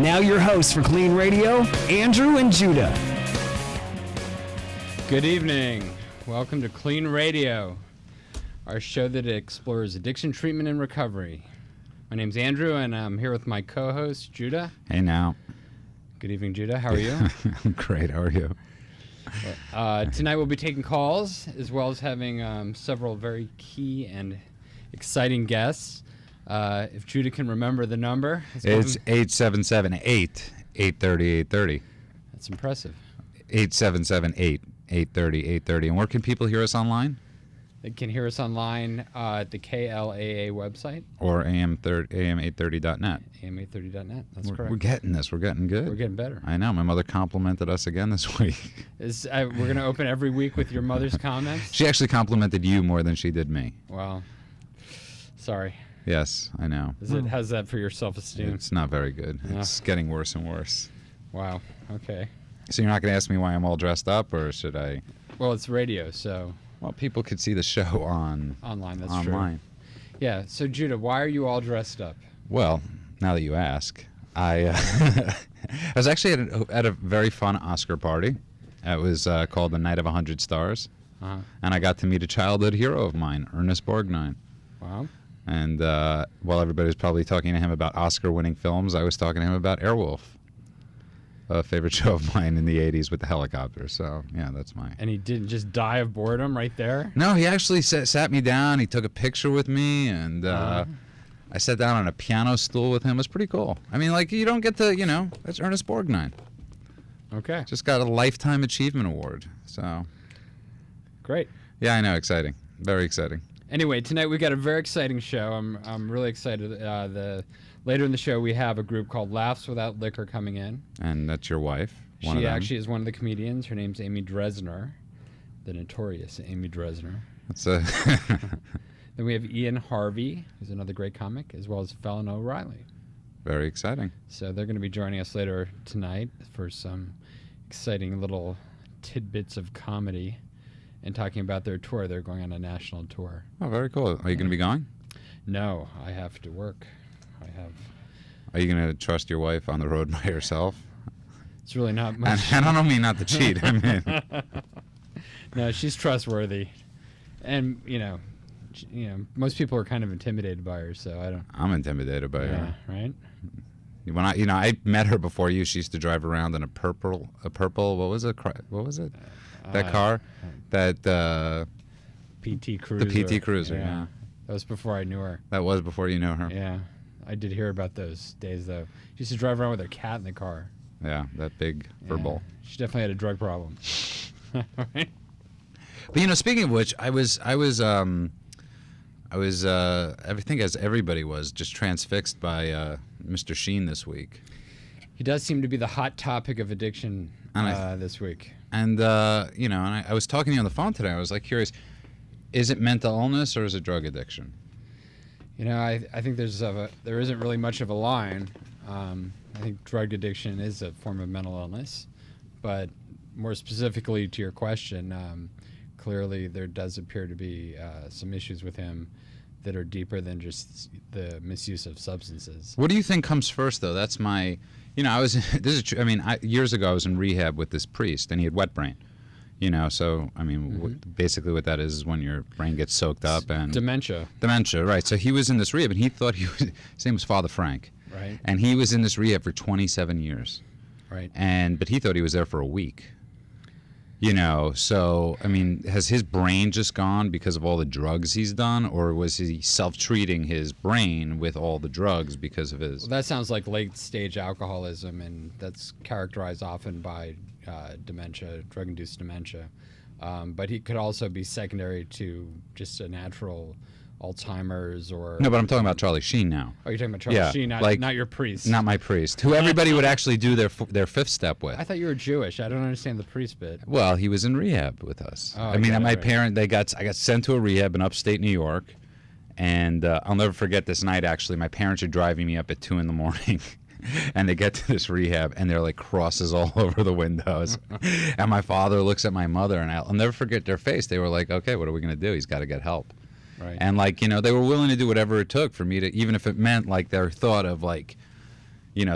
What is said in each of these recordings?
now your hosts for KLEAN Radio, Andrew and Judah. Good evening. Welcome to KLEAN Radio, our show that explores addiction treatment and recovery. My name's Andrew, and I'm here with my co-host, Judah. Hey now. Good evening, Judah. How are you? I'm great. How are you? Tonight we'll be taking calls, as well as having several very key and exciting guests. If Judah can remember the number. It's 877-8-830-830. That's impressive. 877-8-830-830. And where can people hear us online? They can hear us online at the KLAA website. Or am830.net. am830.net. That's correct. We're getting this. We're getting good. We're getting better. I know. My mother complimented us again this week. We're going to open every week with your mother's comments? She actually complimented you more than she did me. Wow. Sorry. Yes, I know. How's that for your self-esteem? It's not very good. No. It's getting worse and worse. Wow. Okay. So you're not going to ask me why I'm all dressed up, or should I? Well, it's radio, so. Well, people could see the show online. That's online. True. Yeah. So, Judah, why are you all dressed up? Well, now that you ask, I was actually at a very fun Oscar party. It was called the Night of 100 Stars, and I got to meet a childhood hero of mine, Ernest Borgnine. Wow. And while everybody was probably talking to him about Oscar-winning films, I was talking to him about Airwolf, a favorite show of mine in the 80s with the helicopter. So, yeah, that's my... And he didn't just die of boredom right there? No, he actually sat me down. He took a picture with me, and I sat down on a piano stool with him. It was pretty cool. I mean, like, you don't get to, that's Ernest Borgnine. Okay. Just got a Lifetime Achievement Award, so... Great. Yeah, I know. Exciting. Very exciting. Anyway, tonight we got a very exciting show. I'm really excited. Later in the show, we have a group called Laughs Without Liquor coming in. And that's your wife. She actually is one of the comedians. Her name's Amy Dresner, the notorious Amy Dresner. Then we have Ian Harvie, who's another great comic, as well as Felon OReilly. Very exciting. So they're going to be joining us later tonight for some exciting little tidbits of comedy. And talking about their tour. They're going on a national tour. Oh, very cool. Are you going to be going? No, I have to work. Are you going to trust your wife on the road by herself? It's really not much. And I don't mean not to cheat. I mean, no, she's trustworthy, and most people are kind of intimidated by her. So I don't. I'm intimidated by her. Right. When I met her before you, she used to drive around in a purple. What was it? That car, that PT Cruiser. The PT Cruiser. Yeah. That was before I knew her. That was before you knew her. Yeah, I did hear about those days though. She used to drive around with her cat in the car. Yeah, that big fur ball. She definitely had a drug problem. Right. But speaking of which, I was I think as everybody was just transfixed by Mr. Sheen this week. He does seem to be the hot topic of addiction this week. And and I was talking to you on the phone today. I was like curious, is it mental illness or is it drug addiction? I think there isn't really much of a line. I think drug addiction is a form of mental illness, but more specifically to your question, clearly there does appear to be some issues with him that are deeper than just the misuse of substances. What do you think comes first, though? That's my, years ago I was in rehab with this priest, and he had wet brain. So basically what that is when your brain gets soaked up and dementia, right? So he was in this rehab, and he thought his name was Father Frank, right? And he was in this rehab for 27 years, right? But he thought he was there for a week. So, has his brain just gone because of all the drugs he's done, or was he self-treating his brain with all the drugs because of his... Well, that sounds like late-stage alcoholism, and that's characterized often by dementia, drug-induced dementia. But he could also be secondary to just a natural Alzheimer's or... No, but I'm talking about Charlie Sheen now. Oh, you're talking about Charlie Sheen, not your priest. Not my priest, who everybody would actually do their fifth step with. I thought you were Jewish. I don't understand the priest bit. Well, he was in rehab with us. Oh, I got sent to a rehab in upstate New York, and I'll never forget this night, actually. My parents are driving me up at 2 a.m, and they get to this rehab, and there are like crosses all over the windows. And my father looks at my mother, and I'll never forget their face. They were like, okay, what are we going to do? He's got to get help. Right. And they were willing to do whatever it took for me to, even if it meant their thought of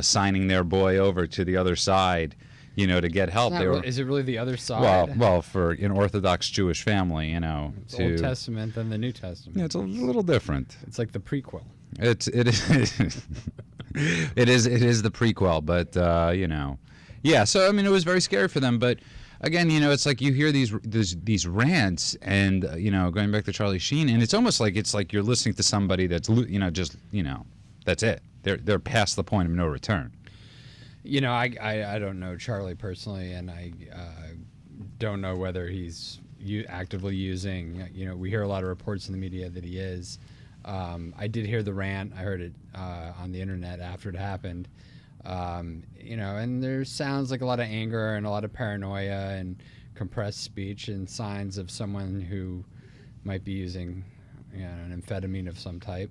signing their boy over to the other side, to get help. Is it really the other side? Well, for an Orthodox Jewish family, It's Old Testament than the New Testament. Yeah, it's a little different. It's like the prequel. It is it is the prequel, but yeah. So I mean, it was very scary for them, but. Again, it's like you hear these rants, and going back to Charlie Sheen, and it's almost like you're listening to somebody that's that's it. They're past the point of no return. I don't know Charlie personally, and I don't know whether he's actively using. We hear a lot of reports in the media that he is. I did hear the rant. I heard it on the internet after it happened. And there sounds like a lot of anger and a lot of paranoia and compressed speech and signs of someone who might be using an amphetamine of some type.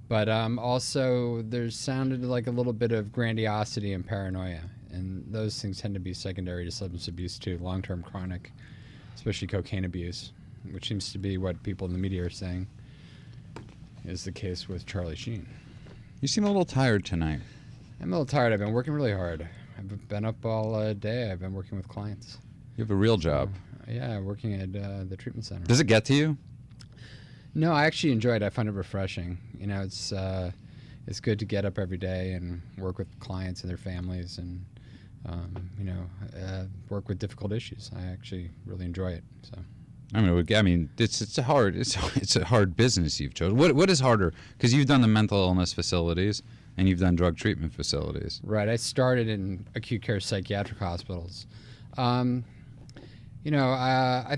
But also there's sounded like a little bit of grandiosity and paranoia, and those things tend to be secondary to substance abuse too, long-term chronic, especially cocaine abuse, which seems to be what people in the media are saying is the case with Charlie Sheen. You seem a little tired tonight. I'm a little tired. I've been working really hard. I've been up all day. I've been working with clients. You have a real job. Yeah, working at the treatment center. Does it get to you? No, I actually enjoy it. I find it refreshing. It's good to get up every day and work with clients and their families, and work with difficult issues. I actually really enjoy it. So. I mean, it's a hard business you've chosen. What is harder? Because you've done the mental illness facilities. And you've done drug treatment facilities. Right. I started in acute care psychiatric hospitals. I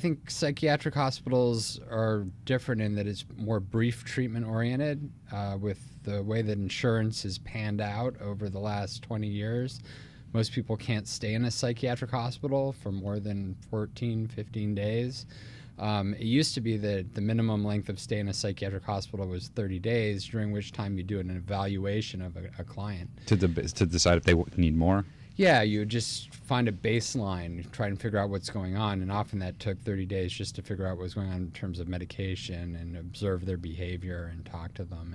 think psychiatric hospitals are different in that it's more brief treatment oriented. With the way that insurance has panned out over the last 20 years, most people can't stay in a psychiatric hospital for more than 14, 15 days. It used to be that the minimum length of stay in a psychiatric hospital was 30 days, during which time you do an evaluation of a client. To decide if they need more? Yeah, you would just find a baseline, try and figure out what's going on, and often that took 30 days just to figure out what was going on in terms of medication and observe their behavior and talk to them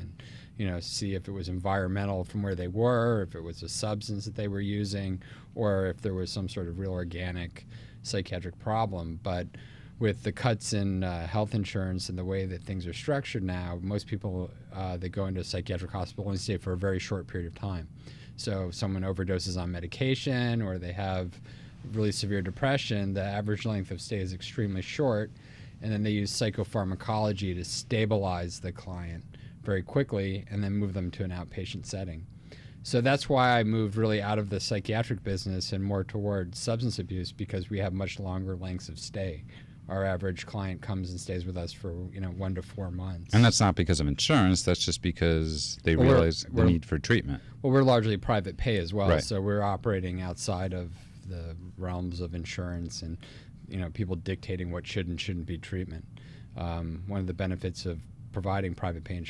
and see if it was environmental from where they were, if it was a substance that they were using, or if there was some sort of real organic psychiatric problem. But with the cuts in health insurance and the way that things are structured now, most people that go into a psychiatric hospital only stay for a very short period of time. So if someone overdoses on medication or they have really severe depression, the average length of stay is extremely short, and then they use psychopharmacology to stabilize the client very quickly and then move them to an outpatient setting. So that's why I moved really out of the psychiatric business and more toward substance abuse, because we have much longer lengths of stay. Our average client comes and stays with us for 1 to 4 months. And that's not because of insurance. That's just because they realize the need for treatment. Well, we're largely private pay as well, right. So we're operating outside of the realms of insurance and people dictating what should and shouldn't be treatment. One of the benefits of providing private pay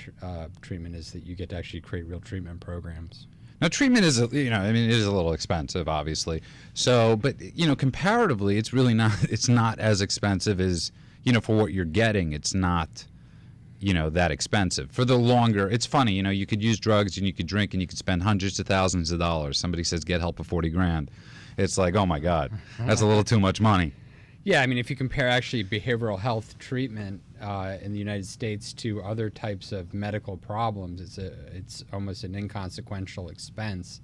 treatment is that you get to actually create real treatment programs. Now, treatment is, it is a little expensive, obviously. So, but, comparatively, it's really not, it's not as expensive as, for what you're getting, it's not, that expensive. For the longer, it's funny, you could use drugs and you could drink and you could spend hundreds of thousands of dollars. Somebody says, get help for 40 grand. It's like, oh my God, that's a little too much money. Yeah, if you compare actually behavioral health treatment in the United States to other types of medical problems, it's almost an inconsequential expense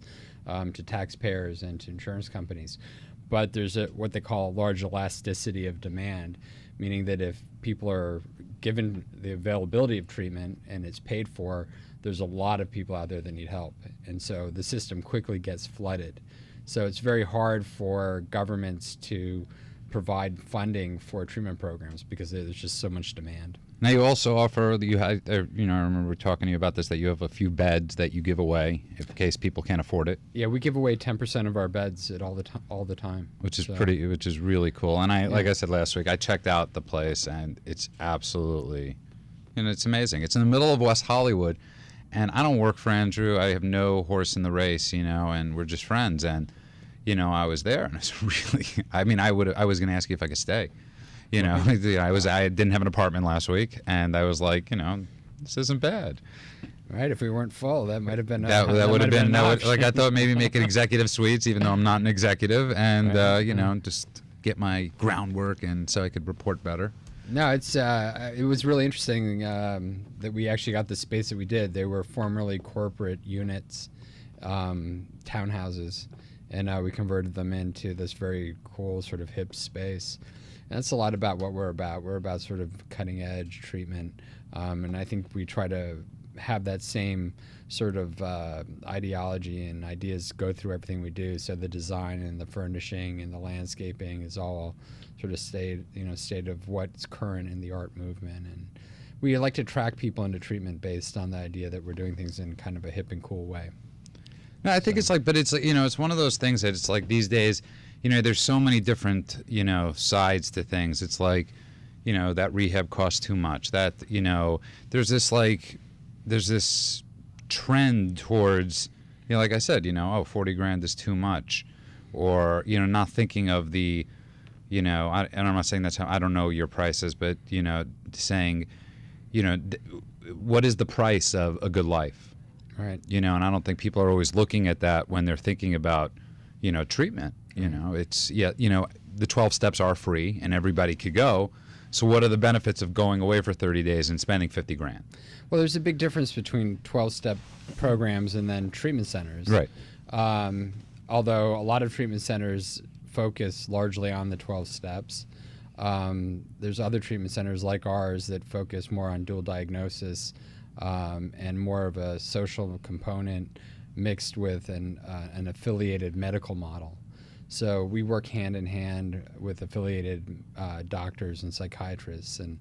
to taxpayers and to insurance companies. But there's what they call a large elasticity of demand, meaning that if people are given the availability of treatment and it's paid for, there's a lot of people out there that need help. And so the system quickly gets flooded. So it's very hard for governments to provide funding for treatment programs because there's just so much demand. Now you also offer, I remember talking to you about this, that you have a few beds that you give away in case people can't afford it. Yeah, we give away 10% of our beds all the time. Which is which is really cool. And like I said last week, I checked out the place and it's absolutely, it's amazing. It's in the middle of West Hollywood, and I don't work for Andrew. I have no horse in the race, and we're just friends. And I was there, and it's really, I was going to ask you if I could stay. I didn't have an apartment last week, and I was like, this isn't bad. Right, if we weren't full, that might have been That would have been like I thought maybe make it Mm-hmm. executive suites, even though I'm not an executive, and you know, just get my groundwork and so I could report better. No, it was really interesting that we actually got the space that we did. They were formerly corporate units, townhouses, and we converted them into this very cool sort of hip space. And that's a lot about what we're about. We're about sort of cutting edge treatment, and I think we try to have that same sort of ideology and ideas go through everything we do. So the design and the furnishing and the landscaping is all sort of state of what's current in the art movement. And we like to track people into treatment based on the idea that we're doing things in kind of a hip and cool way. No, I think it's like, but it's, you know, it's one of those things that it's like these days, you know, there's so many different, you know, sides to things. It's like, you know, that rehab costs too much. That, you know, there's this trend towards, you know, like I said, you know, oh, 40 grand is too much, or, you know, not thinking of the, you know, and I'm not saying that's how, I don't know your prices, but, you know, saying, you know, what is the price of a good life? Right. You know, and I don't think people are always looking at that when they're thinking about, you know, treatment. You know, it's, yeah, you know, the 12 steps are free and everybody could go. So what are the benefits of going away for 30 days and spending 50 grand? Well, there's a big difference between 12-step programs and then treatment centers. Right. Although a lot of treatment centers focus largely on the 12 steps. There's other treatment centers like ours that focus more on dual diagnosis and more of a social component mixed with an affiliated medical model. So we work hand in hand with affiliated doctors and psychiatrists, and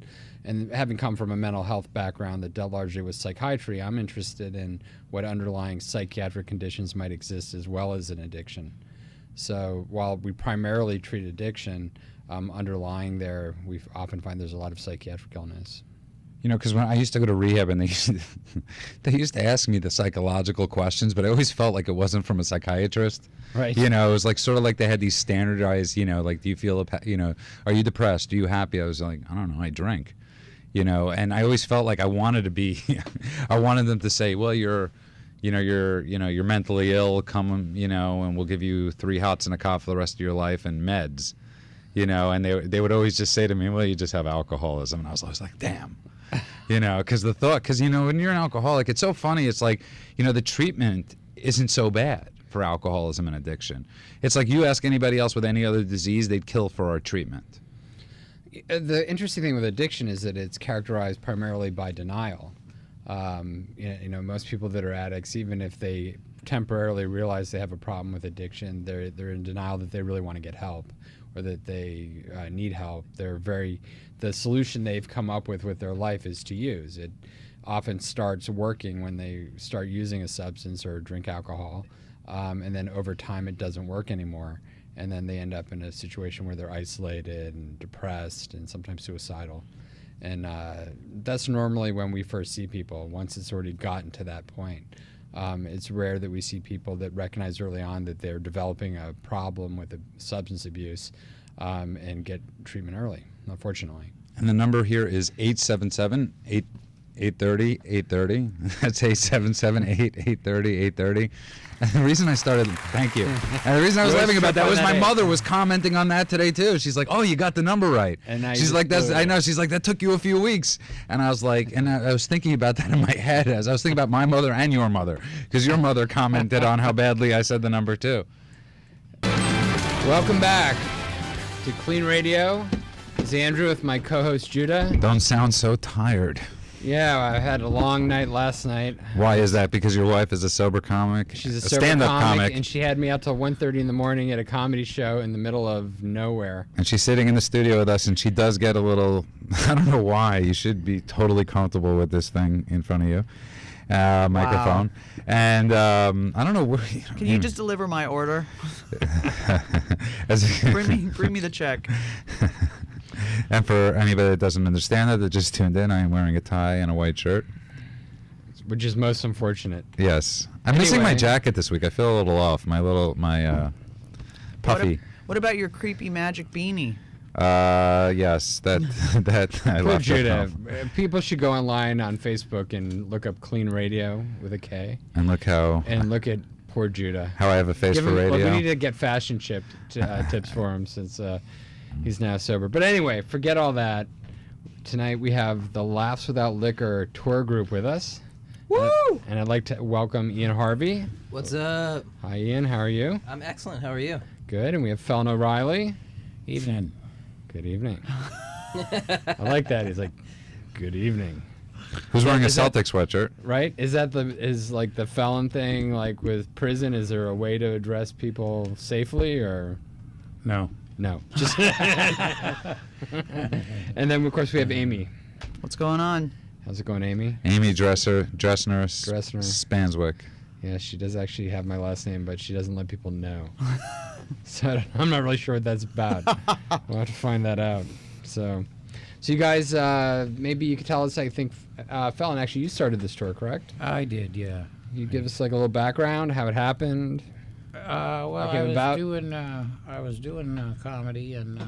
having come from a mental health background that dealt largely with psychiatry, I'm interested in what underlying psychiatric conditions might exist as well as an addiction. So while we primarily treat addiction, underlying there, we often find there's a lot of psychiatric illness. You know, because when I used to go to rehab and they used to ask me the psychological questions, but I always felt like it wasn't from a psychiatrist. Right. You know, it was like sort of like they had these standardized, you know, like, do you feel, you know, are you depressed? Are you happy? I was like, I don't know, I drink. You know, and I always felt like I wanted to be, I wanted them to say, well, you're mentally ill, come, you know, and we'll give you 3 hots and a cough for the rest of your life and meds. You know, and they would always just say to me, well, you just have alcoholism. And I was always like, damn. You know, because you know, when you're an alcoholic, it's so funny. It's like, you know, the treatment isn't so bad for alcoholism and addiction. It's like you ask anybody else with any other disease, they'd kill for our treatment. The interesting thing with addiction is that it's characterized primarily by denial. You know, most people that are addicts, even if they temporarily realize they have a problem with addiction, they're in denial that they really want to get help or that they need help. The solution they've come up with their life is to use. It often starts working when they start using a substance or drink alcohol, and then over time it doesn't work anymore, and then they end up in a situation where they're isolated and depressed and sometimes suicidal. And that's normally when we first see people, once it's already gotten to that point. It's rare that we see people that recognize early on that they're developing a problem with substance abuse and get treatment early, unfortunately. And the number here is 877-830-830. That's 877-830-830. And the reason I started, thank you. And the reason I was laughing about that was my mother was commenting on that today too. She's like, "Oh, you got the number right." And she's like, I know. She's like, "That took you a few weeks." And I was like, and I was thinking about that in my head as I was thinking about my mother and your mother, because your mother commented on how badly I said the number too. Welcome back to KLEAN Radio. It's Andrew with my co-host Judah. Don't sound so tired. Yeah, I had a long night last night. Why is that? Because your wife is a sober comic? She's a sober stand-up comic, and she had me out till 1:30 in the morning at a comedy show in the middle of nowhere. And she's sitting in the studio with us, and she does get a little, I don't know why, you should be totally comfortable with this thing in front of you. Microphone. Wow. And I don't know where. Can you just deliver my order? Bring me the check. And for anybody that doesn't understand that just tuned in, I am wearing a tie and a white shirt. Which is most unfortunate. Yes. I'm missing my jacket this week. I feel a little off. My puffy. What about your creepy magic beanie? Yes, that I Poor left Judah. off. People should go online on Facebook and look up KLEAN Radio with a K. And look at poor Judah. how I have a face Give for him, radio. we need to get fashion tips for him since he's now sober. But anyway, forget all that. Tonight we have the Laughs Without Liquor tour group with us. Woo! And I'd like to welcome Ian Harvie. What's up? Hi, Ian. How are you? I'm excellent. How are you? Good. And we have Felon OReilly. Evening. Good evening. I like that. He's like, good evening. Who's wearing a Is that- Celtic sweatshirt? Right? Is like the felon thing like with prison? Is there a way to address people safely or No. no? Just and then of course we have Amy. What's going on? How's it going, Amy? Amy Dresner, Dresner. Spanswick. Yeah, she does actually have my last name, but she doesn't let people know. So I'm not really sure what that's about. We'll have to find that out. So you guys, maybe you could tell us. I think Felon, actually, you started this tour, correct? I did, yeah. You give us like a little background, how it happened. Well, came about? I was doing comedy and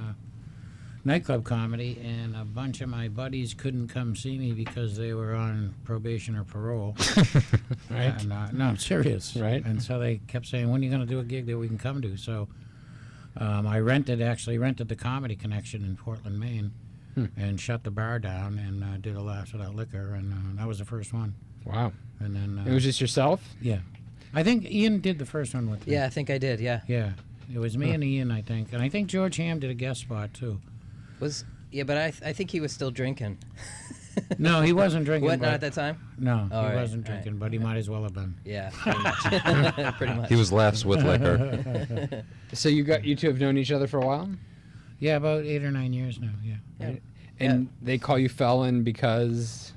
nightclub comedy, and a bunch of my buddies couldn't come see me because they were on probation or parole. Right. And, no, I'm serious. Right. And so they kept saying, "When are you going to do a gig that we can come to?" So I rented the Comedy Connection in Portland, Maine, and shut the bar down and did a Laughs Without Liquor, and that was the first one. Wow. And then It was just yourself? yeah, I think Ian did the first one with me. Yeah, I think I did. Yeah. Yeah, it was me and Ian, I think, and I think George Ham did a guest spot too. But I think he was still drinking. No, he wasn't drinking. What? Not but- at that time? No, All he right, wasn't all right. drinking, but he might as well have been. Yeah. Pretty much. Pretty much. He was laughs with liquor. So you two have known each other for a while? Yeah, about 8 or 9 years now. Yeah. Yeah. And they call you Felon because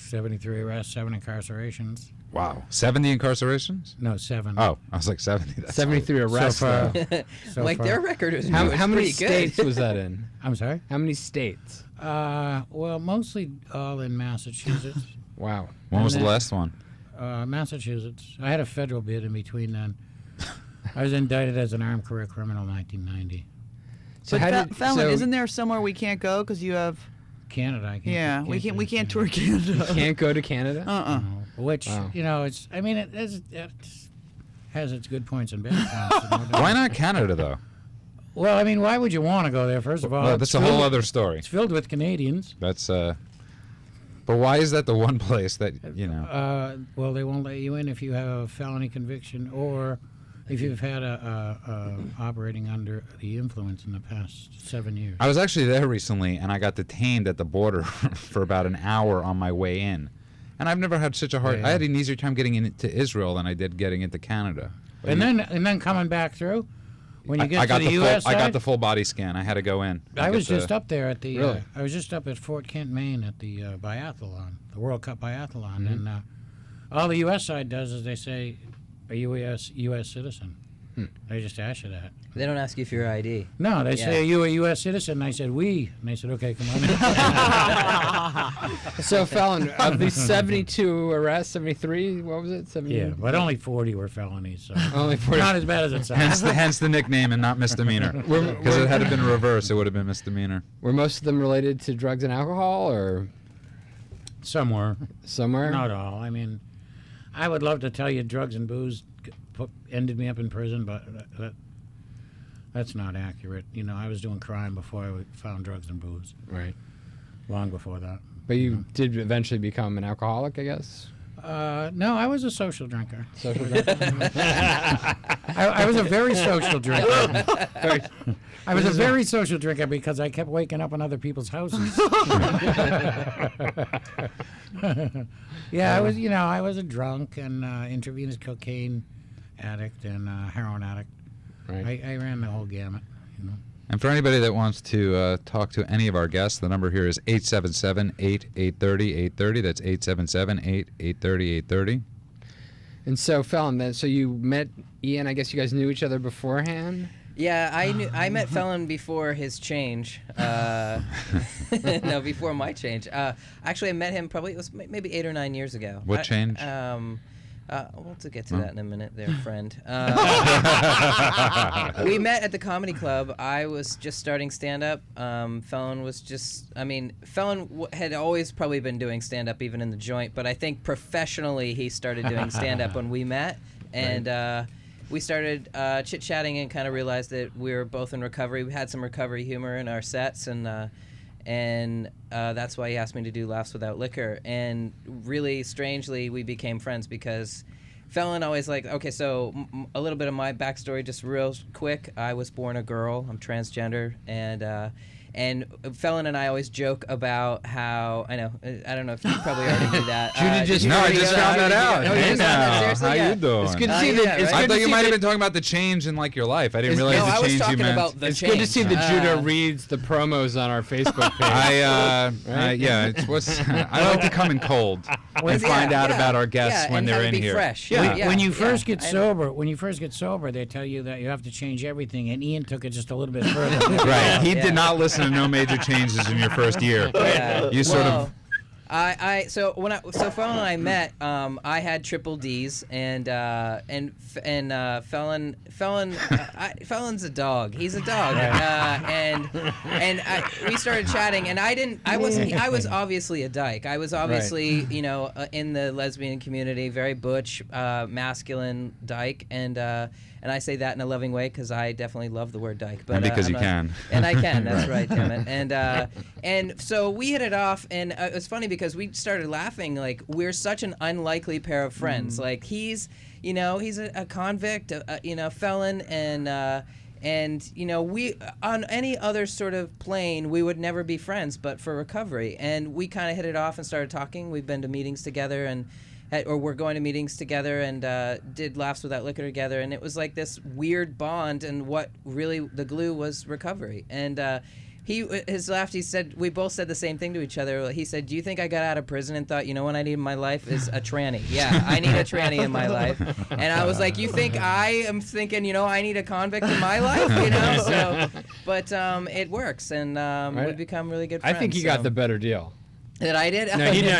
73 arrests, 7 incarcerations. Wow. 70 incarcerations? No, 7. Oh, I was like 70. That's 73 arrests. So far, though. so like far. their record was How many pretty good. states was that in? I'm sorry. How many states? Well, mostly all in Massachusetts. Wow. When was the And then- last one? Massachusetts. I had a federal bid in between then. I was indicted as an armed career criminal in 1990. So But how did- Felon, so isn't there somewhere we can't go because you have? Canada, I can't. Yeah, we do can't Canada. tour Canada. Can't go to Canada? Uh-uh. No, which Wow. it's. I mean, it has its good points and bad points. No doubt. Why not Canada, though? Well, I mean, why would you want to go there? First of all, Well, it's that's a whole filled- other story. It's filled with Canadians. That's But why is that the one place that Well, they won't let you in if you have a felony conviction or if you've had a operating under the influence in the past 7 years. I was actually there recently, and I got detained at the border for about an hour on my way in. And I've never had such a hard. Yeah. I had an easier time getting into Israel than I did getting into Canada. But and then coming back through, when you get I to got the U.S. I got side, the full body scan. I had to go in. I get was the- just up there at the. Really? I was just up at Fort Kent, Maine, at the biathlon, the World Cup biathlon, Mm-hmm. and all the U.S. side does is they say, "Are you a U.S. citizen?" They just ask you that. They don't ask you for your ID. No, they Yeah. say, "Are you a U.S. citizen?" And I said, "We." And they said, "Okay, come on." So, Felon, of these 72 arrests, 73, what was it? 70? Yeah, but only 40 were felonies, so Only 40. not as bad as it sounds. hence the nickname and not misdemeanor. Because it had been reversed, it would have been misdemeanor. Were most of them related to drugs and alcohol or Some were, somewhere? not all. I mean, I would love to tell you drugs and booze ended me up in prison, but that's not accurate. You know, I was doing crime before I found drugs and booze, Right. long before that. But you did eventually become an alcoholic, I guess? No, I was a social drinker. Social drug? I was a very social drinker. I was a very social drinker because I kept waking up in other people's houses. Yeah, I was. You know, I was a drunk and intravenous cocaine addict and heroin addict. Right. I ran the whole gamut. You know. And for anybody that wants to talk to any of our guests, the number here is 877-830-830. That's 877-830-830. And so, Felon, so you met Ian. I guess you guys knew each other beforehand? Yeah, I met Felon before his change. No, before my change. Actually, I met him probably it was maybe 8 or 9 years ago. What change? We'll get to that in a minute there, friend. We met at the comedy club. I was just starting stand-up. Felon was just, Felon had always probably been doing stand-up even in the joint, but I think professionally he started doing stand-up when we met. And we started chit-chatting and kind of realized that we were both in recovery. We had some recovery humor in our sets, and that's why he asked me to do Laughs Without Liquor. And really strangely, we became friends because Felon always okay, so a little bit of my backstory, just real quick. I was born a girl. I'm transgender, and Felon and I always joke about how, I don't know if you probably already knew that. I just found that out. Oh, you just found that? Seriously? How Yeah. you doing? It's good to see that. I thought you might have been talking about the change in your life. I didn't realize No, the I was change you talking meant. about the It's change. good to see that Judah reads the promos on our Facebook page. I like to come in cold and find out about our guests when and they're have it in be here. fresh. Yeah. When you first get I- sober, they tell you that you have to change everything, and Ian took it just a little bit further. Right. He Yeah. did not listen to No Major Changes in your first year. Yeah. You sort of. So Felon and I met. I had triple D's, and Felon's a dog. He's a dog, we started chatting, and I was obviously a dyke. I was obviously in the lesbian community, very butch, masculine dyke, and I say that in a loving way because I definitely love the word dyke. But, And because you can. And I can. That's right, damn it. And so we hit it off, and it was funny because we started laughing. Like, we're such an unlikely pair of friends. Like, he's a convict, felon, and we on any other sort of plane we would never be friends, but for recovery. And we kind of hit it off and started talking. We've been to meetings together or we're going to meetings together, and did Laughs Without Liquor together, and it was like this weird bond, and what really the glue was recovery. And his laugh, he said, we both said the same thing to each other. He said, do you think I got out of prison and thought, what I need in my life is a tranny? Yeah, I need a tranny in my life. And I was like, you think I am thinking, I need a convict in my life? So, but it works, and we've become really good friends. I think you got the better deal. That I did? No, he did.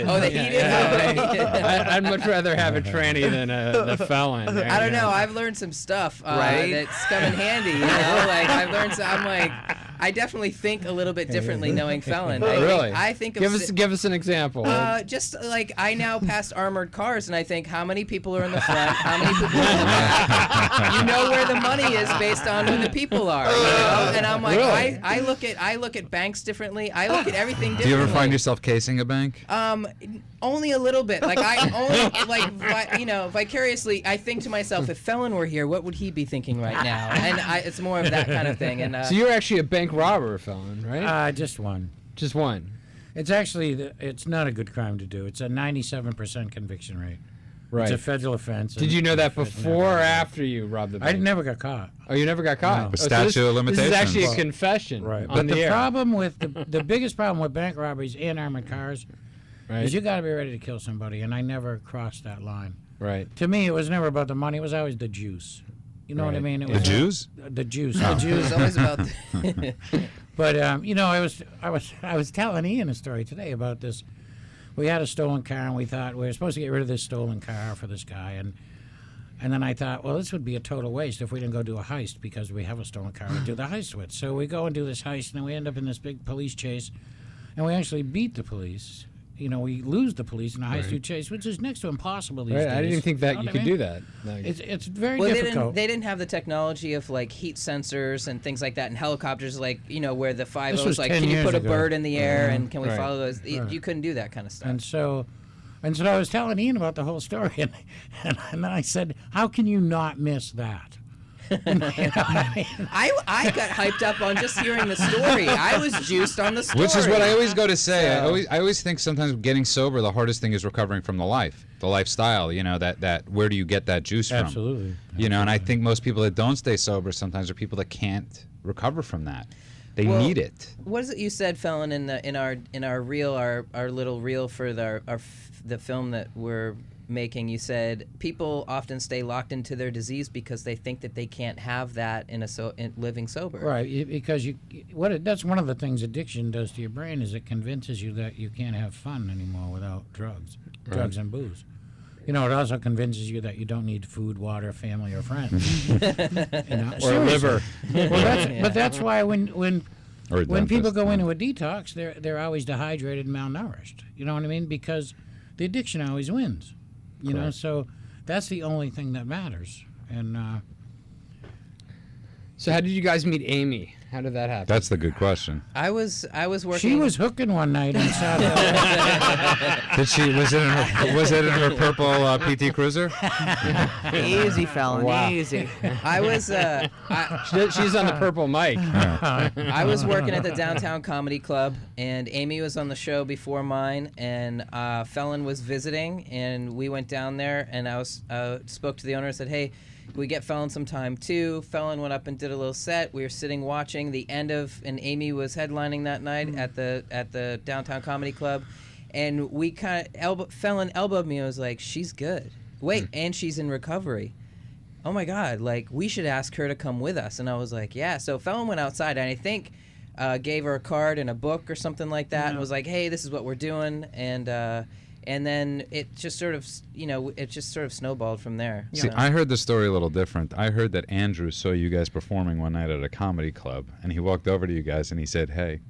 Oh, that he did? Yeah. Oh, he did. I'd much rather have a tranny than the felon. Right? I don't know. I've learned some stuff Right? that's come in handy. Like I've learned. I'm like, I definitely think a little bit differently knowing Felon. Really? I think of give us an example. just like I now pass armored cars, and I think how many people are in the front, how many people are in the back. You know where the money is based on who the people are. And I'm like, Really? I look at banks differently. I look at everything differently. Do you ever find yourself casing a bank? Only a little bit. Like I only vicariously, I think to myself, if Felon were here, what would he be thinking right now? And it's more of that kind of thing. And so you're actually a bank robber, felon, right? Just one. Just one. It's actually, it's not a good crime to do. It's a 97% conviction rate. Right. It's a federal offense. Did you know that before or after you robbed the bank? I never got caught. Oh, you never got caught? No. Oh, With so statute of This is actually a limitations. confession. Right. On But the air. problem with, the biggest problem with bank robberies and armored cars Right. is you got to be ready to kill somebody, and I never crossed that line. Right. To me, it was never about the money. It was always the juice. You know what I Right. mean? It The was Jews? The juice. Oh. The juice. it's always about. But I was telling Ian a story today about this. We had a stolen car, and we thought we were supposed to get rid of this stolen car for this guy, and then I thought, well, this would be a total waste if we didn't go do a heist because we have a stolen car to do the heist with. So we go and do this heist, and then we end up in this big police chase, and we actually beat the police. We lose the police in a heist chase, which is next to impossible these Right. days. I didn't even think that Know you what I could mean? do that. Like, It's very Well, difficult. they didn't have the technology of like heat sensors and things like that, and helicopters, like where the 5 This was like, 10 can you years put a ago. bird in the air and can we Right. follow those? Right. You couldn't do that kind of stuff. And so I was telling Ian about the whole story, and then I said, how can you not miss that? I got hyped up on just hearing the story. I was juiced on the story. Which is what I always go to say. So- I always think sometimes getting sober, the hardest thing is recovering from the lifestyle. That where do you get that juice from? Absolutely. And I think most people that don't stay sober sometimes are people that can't recover from that. They Well, need it. What is it you said, Felon, in our reel, our little reel for the film that we're making? You said people often stay locked into their disease because they think that they can't have that in living sober. Right, because that's one of the things addiction does to your brain is it convinces you that you can't have fun anymore without drugs and booze. it also convinces you that you don't need food, water, family, or friends. Or a liver. But that's why when Or a people dentist. go into a detox, they're always dehydrated and malnourished. You know what I mean? Because the addiction always wins. You know, so that's the only thing that matters. And So how did you guys meet Amy? How did that happen? That's the good question. I was working. she was hooking one night in South LA. Did she? Was it in her purple PT Cruiser? Easy, Felon. Wow. Easy. I was She's on the purple mic. I was working at the Downtown Comedy Club, and Amy was on the show before mine, and Felon was visiting, and we went down there, and I spoke to the owner and said, hey, we get Felon some time too. Felon went up and did a little set. We were sitting watching the end of, and Amy was headlining that night at the Downtown Comedy Club, and we Felon elbowed me and was like, she's good. Wait, and she's in recovery. Oh my God, like we should ask her to come with us. And I was like, yeah. So Felon went outside, and I think gave her a card and a book or something like that, and was like, hey, this is what we're doing, and then it just sort of, snowballed from there. See, I heard the story a little different. I heard that Andrew saw you guys performing one night at a comedy club, and he walked over to you guys and he said, hey,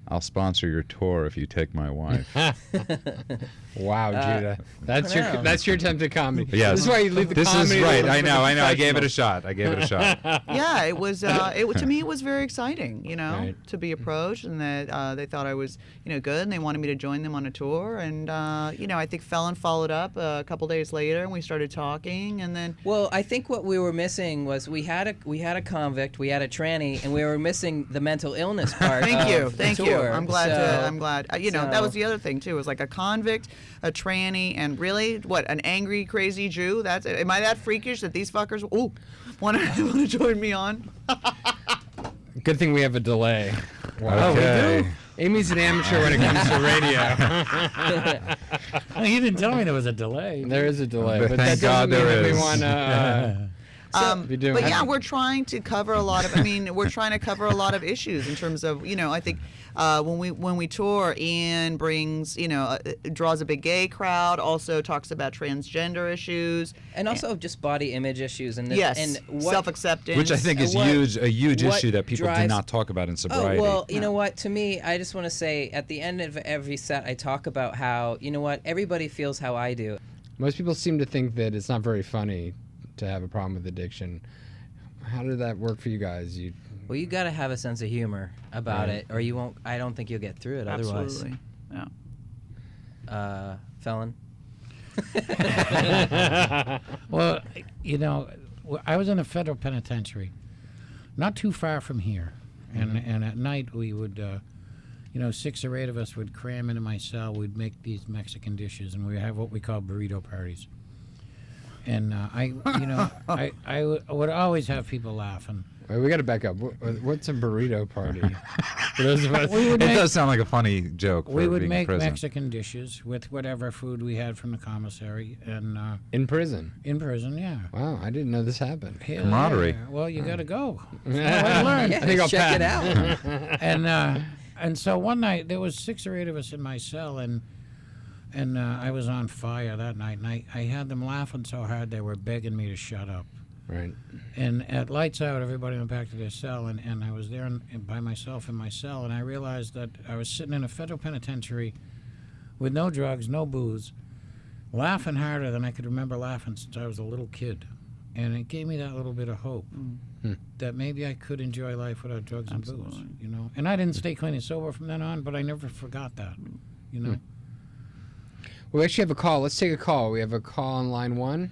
I'll sponsor your tour if you take my wife. Wow, Judah. That's your attempt at comedy. Yes. This is why you leave the This comedy. is right. to I know. I gave it a professionals. shot. Yeah, it was. To me, it was very exciting. Right. To be approached, and that they thought I was, good, and they wanted me to join them on a tour. And I think Felon followed up a couple days later, and we started talking, and then. Well, I think what we were missing was we had a convict, we had a tranny, and we were missing the mental illness part. Thank you. of the Thank you. tour. I'm glad. That was so- the other thing too. It was like a convict, a tranny, and really, an angry, crazy Jew. That's it. Am I that freakish that these fuckers want to join me on? Good thing we have a delay. Okay. Amy's an amateur when it comes to radio. You didn't tell me there was a delay. There is a delay, But but thank that doesn't God mean there that we is. want to. Be doing But it. yeah, we're trying to cover a lot of. We're trying to cover a lot of issues in terms of. I think when we tour, Ian brings. Draws a big gay crowd. Also talks about transgender issues. And also just body image issues and Yes. and what, Self-acceptance. Which I think is what- a huge what issue that people do drives- not talk about in sobriety. Oh, well, you know what? To me, I just want to say at the end of every set, I talk about how, everybody feels how I do. Most people seem to think that it's not very funny to have a problem with addiction. How did that work for you guys? Well, you got to have a sense of humor about Right. it, or you won't. I don't think you'll get through it otherwise. Absolutely. Yeah. Felon. Well, I was in a federal penitentiary, not too far from here, and at night we would, 6 or 8 of us would cram into my cell. We'd make these Mexican dishes, and we'd have what we call burrito parties. And I would always have people laughing. Wait, we got to back up. What's a burrito party? For those of us, It does sound like a funny joke. We for would being in make prison. Mexican dishes with whatever food we had from the commissary, and in prison. in prison, yeah. Wow, I didn't know this happened. Hell Camaraderie. yeah. Well, you got to go. Yeah, I think I'll check pass. it out. And so one night there was 6 or 8 of us in my cell, and I was on fire that night, and I had them laughing so hard they were begging me to shut up. Right. And at lights out, everybody went back to their cell, and I was there by myself in my cell, and I realized that I was sitting in a federal penitentiary with no drugs, no booze, laughing harder than I could remember laughing since I was a little kid. And it gave me that little bit of hope that maybe I could enjoy life without drugs and booze, And I didn't stay clean and sober from then on, but I never forgot that, We actually have a call. Let's take a call. We have a call on line 1.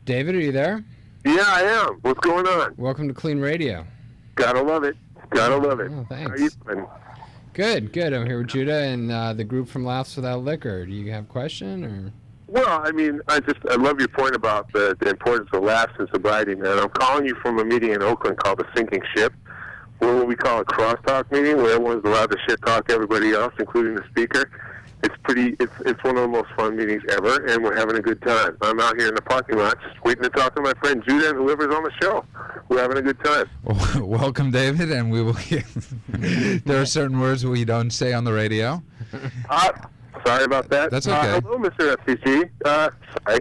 David, are you there? Yeah, I am. What's going on? Welcome to KLEAN Radio. Gotta love it. Gotta love it. Oh, thanks. How you doing? Good. I'm here with Judah and the group from Laughs Without Liquor. Do you have a question or? Well, I love your point about the importance of laughs and sobriety, man. I'm calling you from a meeting in Oakland called the Sinking Ship. We're what we call a crosstalk meeting, where everyone's allowed to shit talk everybody else, including the speaker. It's one of the most fun meetings ever, and we're having a good time. I'm out here in the parking lot just waiting to talk to my friend Judah and whoever's on the show. We're having a good time. Welcome, David, and we will. There are certain words we don't say on the radio. Sorry about that. That's okay. Hello, Mr. FCC. Sorry.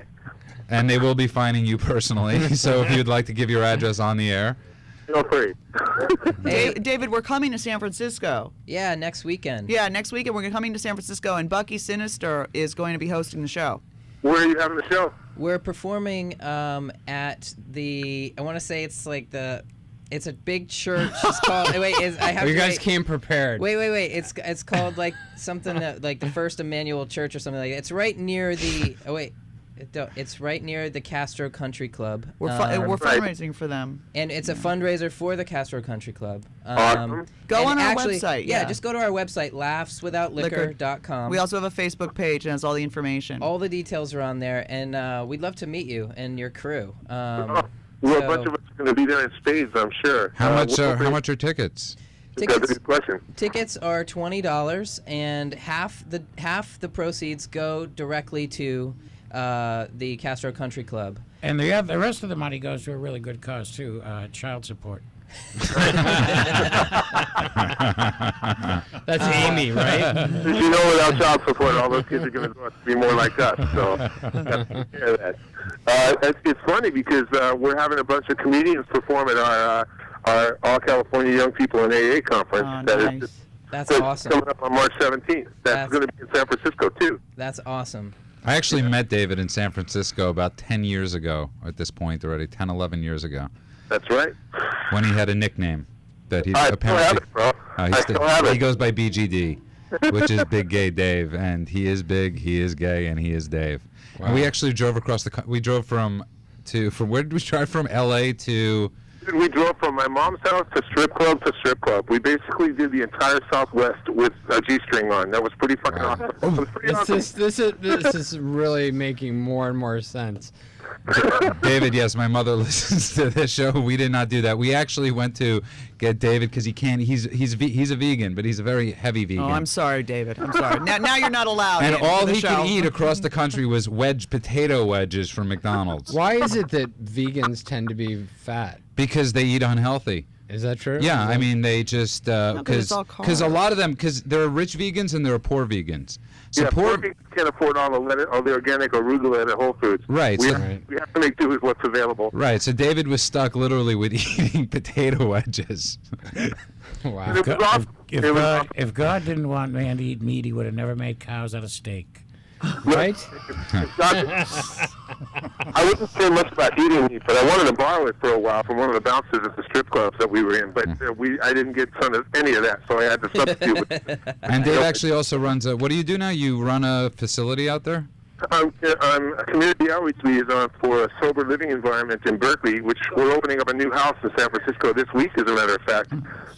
And they will be finding you personally. So if you'd like to give your address on the air. Feel free. David, we're coming to San Francisco. Yeah, next weekend. Yeah, next weekend we're coming to San Francisco, and Bucky Sinister is going to be hosting the show. Where are you having the show? We're performing at the. I want to say it's like the. It's a big church. It's called. I have. You to guys wait. came prepared. Wait. It's called like something that, like the First Emmanuel Church or something like that. It's right near the. It's right near the Castro Country Club. We're fundraising for them. And it's a fundraiser for the Castro Country Club. Awesome. Go on our website. Yeah, just go to our website, laughswithoutliquor.com. We also have a Facebook page and has all the information. All the details are on there, and we'd love to meet you and your crew. Well, a bunch of us are going to be there in spades, I'm sure. How much are tickets? That's a good question. Tickets are $20, and half the proceeds go directly to the Castro Country Club. And the rest of the money goes to a really good cause too, child support. That's Amy, right? You know, without child support, all those kids are going to grow up to be more like us. So, gotta take care of that. It's funny because we're having a bunch of comedians perform at our All California Young People in AA conference. Oh, nice. That's awesome. Coming up on March 17th. That's going to be in San Francisco too. That's awesome. I actually met David in San Francisco about 10 years ago at this point already, 10, 11 years ago. That's right. When he had a nickname that he I still have it, bro. I still have it. He goes by BGD, which is Big Gay Dave, and he is big, he is gay, and he is Dave. Wow. And we actually drove across we drove from where did we drive from? LA to... Dude, we drove from my mom's house to strip club to strip club. We basically did the entire Southwest with a G-string on. That was pretty fucking awesome. It was pretty awesome. This is really making more and more sense. David, yes, my mother listens to this show. We did not do that. We actually went to get David because he can't. He's a vegan, but he's a very heavy vegan. Oh, I'm sorry, David. I'm sorry. Now you're not allowed. And all he could could eat across the country was potato wedges from McDonald's. Why is it that vegans tend to be fat? Because they eat unhealthy. Is that true? Yeah, I mean they just because a lot of them there are rich vegans and there are poor vegans. So Yeah, poor vegans can't afford all the organic arugula at Whole Foods. Right. We So, have to make do with what's available. right. So David was stuck literally with eating potato wedges. Wow. It was awesome. It was awesome. If God didn't want man to eat meat, he would have never made cows out of steak. Right? I wouldn't say much about eating meat, but I wanted to borrow it for a while from one of the bouncers at the strip clubs that we were in. But I didn't get any of that, so I had to substitute with it. And Dave actually also runs what do you do now? You run a facility out there? I'm a community outreach liaison for a sober living environment in Berkeley, which we're opening up a new house in San Francisco this week, as a matter of fact.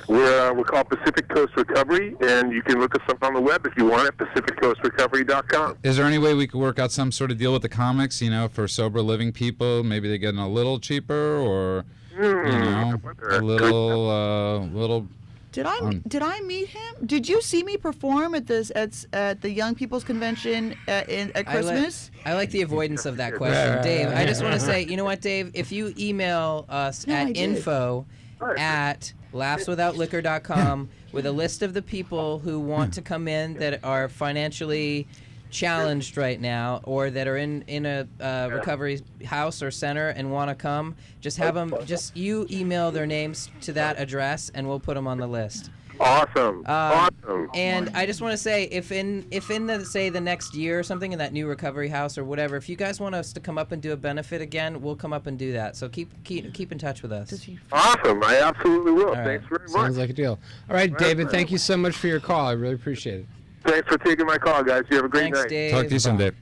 We're called Pacific Coast Recovery, and you can look us up on the web if you want it, pacificcoastrecovery.com. Is there any way we could work out some sort of deal with the comics, for sober living people? Maybe they're getting a little cheaper or, a little... Did I meet him? Did you see me perform at the Young People's Convention at Christmas? I like the avoidance of that question, Dave. I just want to say, you know what, Dave? If you email us at info@laughswithoutliquor.com with a list of the people who want to come in that are financially challenged right now or that are in a recovery house or center and want to come, just have them, you email their names to that address and we'll put them on the list. Awesome. Awesome. And I just want to say, if in the next year or something in that new recovery house or whatever, if you guys want us to come up and do a benefit again, we'll come up and do that. So keep in touch with us. Awesome. I absolutely will. right. Thanks very much. Sounds like a deal. All right, David, thank you so much for your call. I really appreciate it. Thanks for taking my call, guys. You have a great Thanks, night. Dave. Talk to you soon, Dave.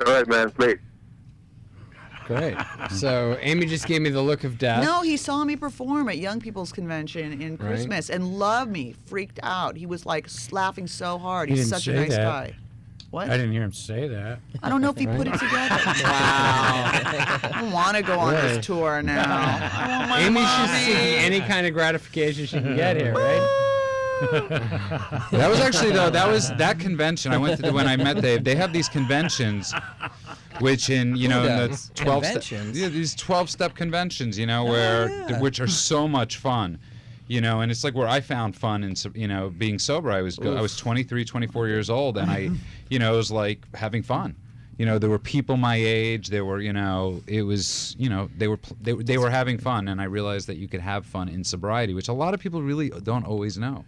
All right, man. Late. Great. So Amy just gave me the look of death. No, he saw me perform at Young People's Convention in Christmas and loved me, freaked out. He was like laughing so hard. He He's didn't such a say nice that. guy. What? I didn't hear him say that. I don't know if he put it together. Wow. I don't want to go on this tour now. I want my Amy should mommy. see any kind of gratification she can get here, right? That was actually that convention I went to when I met Dave. They have these conventions, which in in the 12 conventions? these 12-step conventions, which are so much fun. And it's like where I found fun in, being sober. I was 23, 24 years old, and I, it was like having fun. There were people my age. There were, it was, they were having fun, and I realized that you could have fun in sobriety, which a lot of people really don't always know.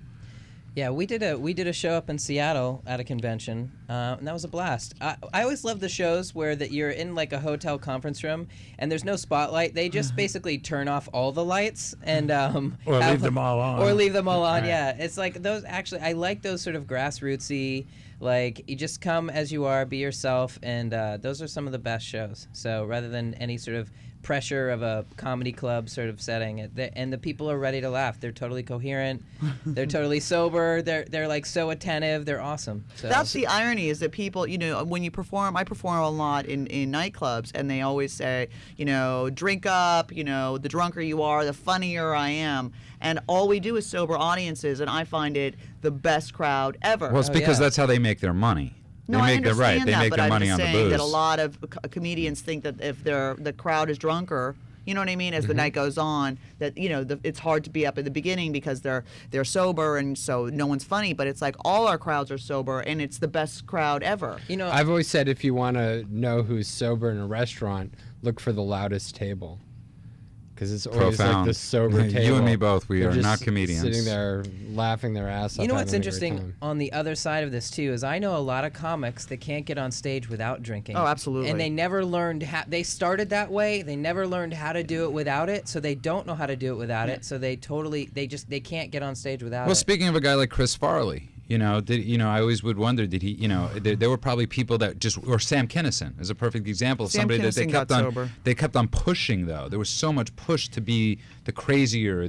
Yeah, we did a show up in Seattle at a convention, and that was a blast. I always love the shows where that you're in like a hotel conference room and there's no spotlight. They just basically turn off all the lights and Or leave them all on. Or leave them all on. Yeah, it's like those. Actually, I like those sort of grassrootsy. Like you just come as you are, be yourself, and those are some of the best shows. So rather than any sort of pressure of a comedy club sort of setting, and the people are ready to laugh. They're totally coherent. They're totally sober. They're like so attentive. They're awesome. So. That's the irony, is that people, when you perform, I perform a lot in nightclubs, and they always say, drink up, the drunker you are, the funnier I am. And all we do is sober audiences, and I find it the best crowd ever. Well, it's because that's how they make their money. No, they I make understand They that, make but their I'm money just on the saying booze. that a lot of comedians think that if the crowd is drunker, you know what I mean, as the night goes on, that it's hard to be up at the beginning because they're sober, and so no one's funny. But it's like all our crowds are sober, and it's the best crowd ever. I've always said if you want to know who's sober in a restaurant, look for the loudest table. Because it's always like the sober table. You and me both. We They're are just not comedians. Sitting there laughing their ass off. You know what's having a great interesting time. on the other side of this too is I know a lot of comics that can't get on stage without drinking. Oh, absolutely. And they never learned they started that way. They never learned how to do it without it, so they don't know how to do it without it. So they can't get on stage without it. Well, speaking of a guy like Chris Farley, I always would wonder, did he, there were probably people that or Sam Kinison is a perfect example of Sam somebody that Kinison got sober. They kept on pushing, though. There was so much push to be the crazier,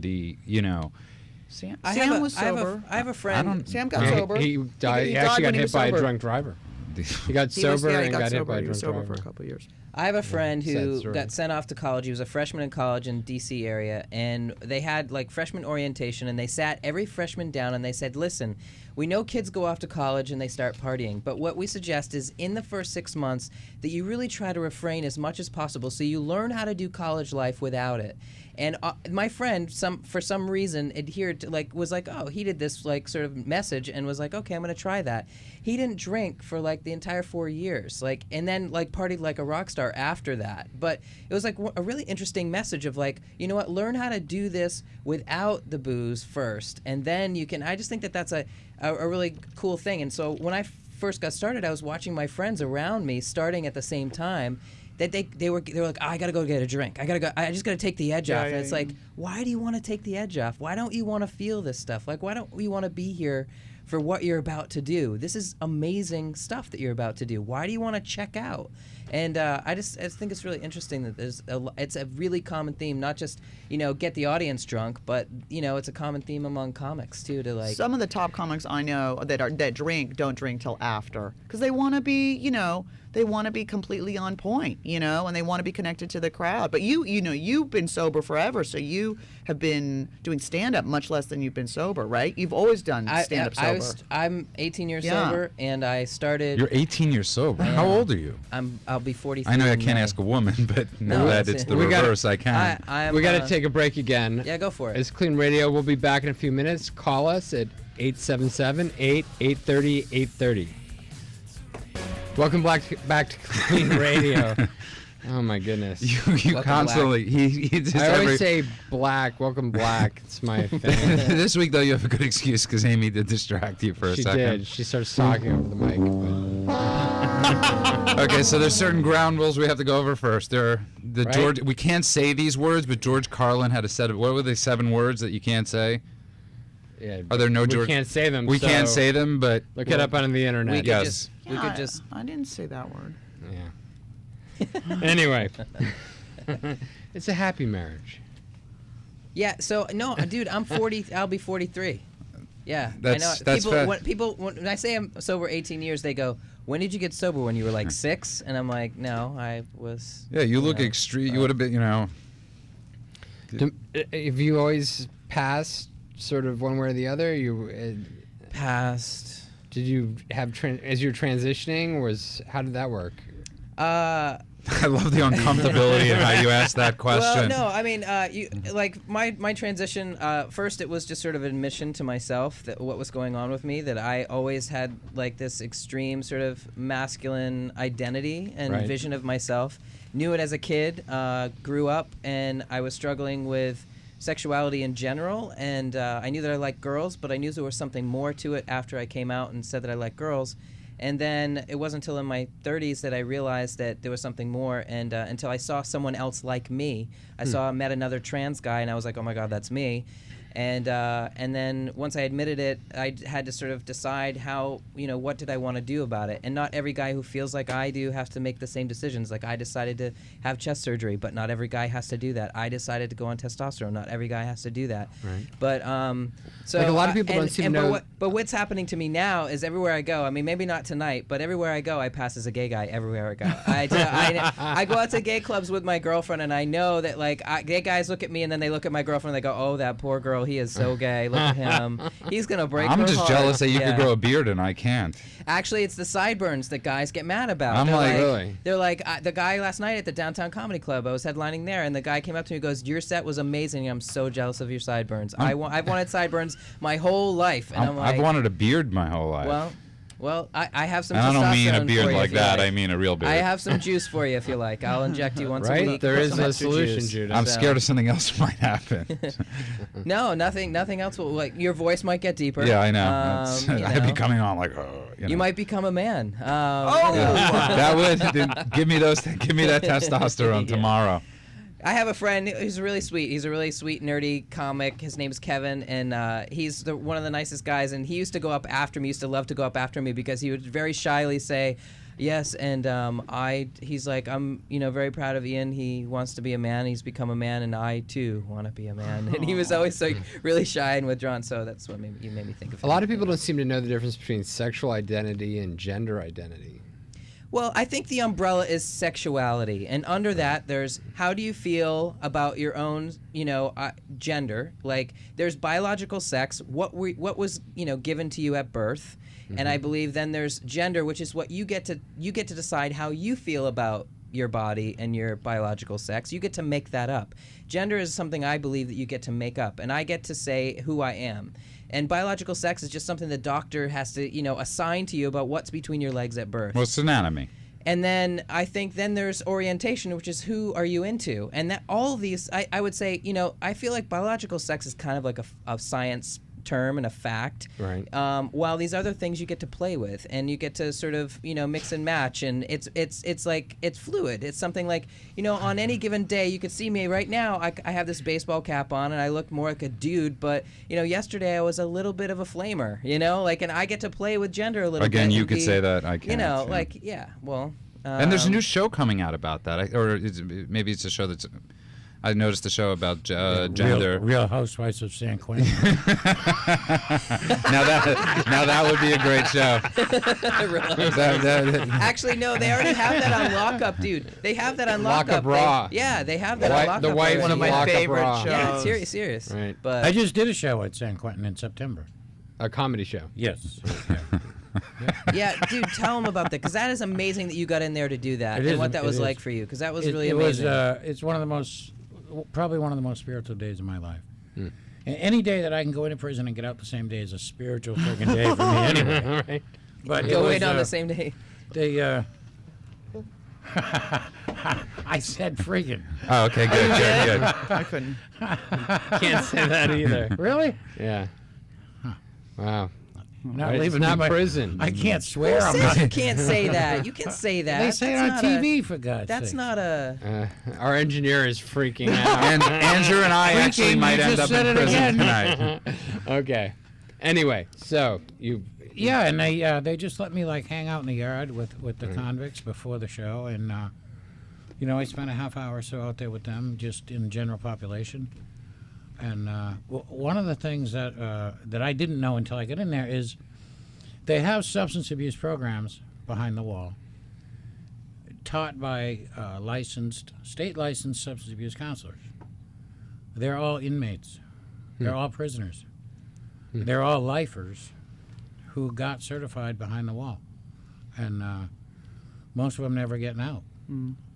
Sam was I sober. have a friend. Sam got sober. He died. He died actually when got he hit was by a sober. drunk driver. He got He was- sober yeah, he and got hit sober. by a He was drunk sober for driver. a couple of years. I have a friend sad who story. got sent off to college. He was a freshman in college in D.C. area, and they had like freshman orientation, and they sat every freshman down and they said, listen, we know kids go off to college and they start partying, but what we suggest is in the first 6 months that you really try to refrain as much as possible so you learn how to do college life without it. And my friend, for some reason, adhered to was like, oh, he did this like sort of message and was like, okay, I'm gonna try that. He didn't drink for like the entire 4 years, and then like partied like a rock star after that. But it was like a really interesting message of like, you know what, learn how to do this without the booze first, and then you can. I just think that that's a really cool thing. And so when I first got started, I was watching my friends around me starting at the same time. That they were like, oh, I gotta go get a drink. I just gotta take the edge off. And it's like, why do you want to take the edge off? Why don't you want to feel this stuff? Like, why don't you want to be here for what you're about to do? This is amazing stuff that you're about to do. Why do you want to check out? And I just think it's really interesting that it's a really common theme, not just get the audience drunk, but it's a common theme among comics too. To like some of the top comics I know that drink don't drink till after because they want to be they want to be completely on point, and they want to be connected to the crowd. But you've been sober forever, so you have been doing stand-up much less than you've been sober, right? You've always done stand-up sober. I'm 18 years sober, and I started. You're 18 years sober. How old are you? I'll be 43. I know I in can't May. ask a woman, but now No, that it's- it's the We gotta- reverse, I can. We got to take a break again. Yeah, go for it. It's Clean Radio. We'll be back in a few minutes. Call us at 877-830-830. Welcome back to Clean Radio. Oh my goodness. you Welcome constantly. He just I always say black. Welcome black. It's my thing. This week though, you have a good excuse because Amy did distract you for a She second. did. She starts talking over the mic. Okay, so there's certain ground rules we have to go over first. There are Right. George. We can't say these words, but George Carlin had a set of what were the 7 words that you can't say? Yeah, Are there no we George? can't say them. We so can't say them, but Look it up on the internet. We could Yes. just. I didn't say that word. Yeah. Anyway, it's a happy marriage. Yeah. So no, dude, I'm 40. I'll be 43. Yeah, That's- I know. that's fair. When I say I'm sober 18 years, they go, "When did you get sober? When you were like 6?" And I'm like, "No, I was." yeah, you look know, extreme. You would have been, If you always passed sort of one way or the other, past. did you have as you're transitioning? How did that work? I love the uncomfortability of how you asked that question. Well, no, I mean, my transition. First, it was just sort of admission to myself that what was going on with me. That I always had like this extreme sort of masculine identity and vision of myself. Knew it as a kid. Grew up, and I was struggling with sexuality in general. And I knew that I liked girls, but I knew there was something more to it after I came out and said that I liked girls. And then it wasn't until in my 30s that I realized that there was something more, and until I saw someone else like me. I met another trans guy, and I was like, oh my God, that's me. And then once I admitted it, I had to sort of decide how, what did I want to do about it. And not every guy who feels like I do has to make the same decisions. Like I decided to have chest surgery, but not every guy has to do that. I decided to go on testosterone. Not every guy has to do that. Right. But so like a lot of people don't seem to know. But what's happening to me now is everywhere I go. I mean, maybe not tonight, but everywhere I go, I pass as a gay guy. Everywhere I go, I go out to gay clubs with my girlfriend, and I know that like gay guys look at me, and then they look at my girlfriend, and they go, "Oh, that poor girl. He is so gay. Look at him. He's gonna break her I'm just heart." jealous that you could grow a beard and I can't. Actually, it's the sideburns that guys get mad about. I'm like, really? They're like, the guy last night at the Downtown Comedy Club, I was headlining there, and the guy came up to me and goes, "Your set was amazing. I'm so jealous of your sideburns. I've wanted sideburns my whole life." And I'm like, I've wanted a beard my whole life. Well, I have some. And I don't mean a testosterone beard for you like if you that. like. I mean a real beard. I have some juice for you if you like. I'll inject you once a Right? week. There Put is some a extra solution, juice. Judah. I'm scared of something else might happen. No, nothing else will. Like your voice might get deeper. Yeah, I know. I'd be coming on like, You might become a man. That would give me that testosterone tomorrow. I have a friend who's really sweet. He's a really sweet, nerdy comic. His name's Kevin, and he's one of the nicest guys. And he used to go up after me. Used to love to go up after me because he would very shyly say, "Yes," and he's like, "I'm, very proud of Ian. He wants to be a man. He's become a man, and I too want to be a man." And he was always like really shy and withdrawn. So that's what made me think of him. A lot of people don't seem to know the difference between sexual identity and gender identity. Well, I think the umbrella is sexuality, and under that, there's how do you feel about your own, gender? Like, there's biological sex, what was, given to you at birth, and I believe then there's gender, which is what you get to decide how you feel about your body and your biological sex. You get to make that up. Gender is something I believe that you get to make up, and I get to say who I am. And biological sex is just something the doctor has to, assign to you about what's between your legs at birth. Well, it's anatomy. And then I think then there's orientation, which is who are you into? And that all of these, I would say, I feel like biological sex is kind of like a science term and a fact. Right. While these other things you get to play with and you get to sort of mix and match, and it's like it's fluid. It's something like on any given day you could see me right now. I have this baseball cap on and I look more like a dude, but yesterday I was a little bit of a flamer. And I get to play with gender a little bit. Again, you could say that. I can't. Well. And there's a new show coming out about that, maybe it's a show that's. I noticed the show about gender. Real Housewives of San Quentin. now that would be a great show. Actually, no, they already have that on Lockup, dude. They have that on Lockup. Raw. Yeah, they have that on Lockup. The wife, one of my favorite shows. Yeah, serious. Right. But I just did a show at San Quentin in September. A comedy show. Yes. yeah, dude, tell them about that, because that is amazing that you got in there to do that, and what that was like for you, because that was really amazing. It's probably one of the most spiritual days of my life. And any day that I can go into prison and get out the same day is a spiritual friggin' day for me anyway. Right. But go in on the same day. I said friggin'. Oh, okay, good. I couldn't. Can't say that either. Really? Yeah. Wow. Not Right, leaving it's not my prison. I can't swear. Who says you can't say that? You can say that. They say it on TV, for God's sake. That's not a... Our engineer is freaking out. And Andrew and I actually might end up in prison tonight. Okay. Anyway, so you... Yeah, and they just let me hang out in the yard with the convicts before the show, and I spent a half hour or so out there with them, just in general population. And one of the things that I didn't know until I got in there is they have substance abuse programs behind the wall, taught by state licensed substance abuse counselors. They're all inmates. They're all prisoners. They're all lifers who got certified behind the wall, and most of them never getting out.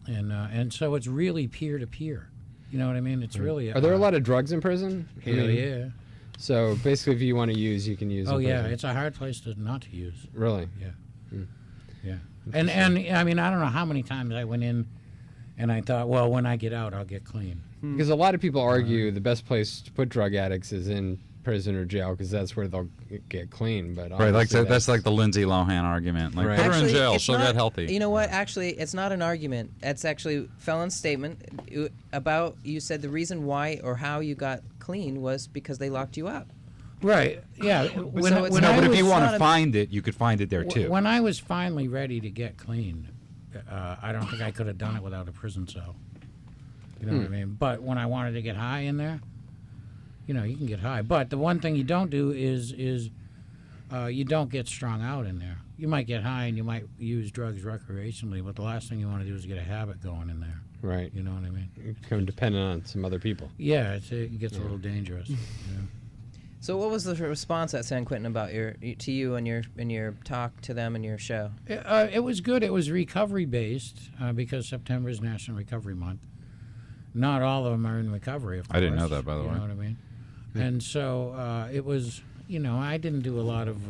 and so it's really peer to peer. You know what I mean? It's really. Are there a lot of drugs in prison? I Hell mean, yeah. So basically, if you want to use, you can use. Oh in yeah, prison. it's a hard place to not to use. Really. Yeah. Yeah. And I mean, I don't know how many times I went in, and I thought, well, when I get out, I'll get clean. Because a lot of people argue the best place to put drug addicts is in prison or jail because that's where they'll get clean. But Right, like obviously that's like the Lindsay Lohan argument. Like, Right. put her in Actually, jail, it's she'll not- get healthy. You know what? Actually, it's not an argument. It's actually Felon's statement about, you said the reason why or how you got clean was because they locked you up. Right. Yeah. So When, it's when No, I but if was, you want not to a- find it, you could find it there too. when I was finally ready to get clean, I don't think I could have done it without a prison cell. You know what I mean? But when I wanted to get high in there, you know, you can get high. But the one thing you don't do is you don't get strung out in there. You might get high and you might use drugs recreationally, but the last thing you want to do is get a habit going in there. Right. You know what I mean? You become dependent on some other people. Yeah, it gets a little dangerous. Yeah. So what was the response at San Quentin about to you and your talk to them and your show? It was good. It was recovery based because September is National Recovery Month. Not all of them are in recovery, of course. I didn't know that, by the way. You know what I mean? And so it was, you know, I didn't do a lot of,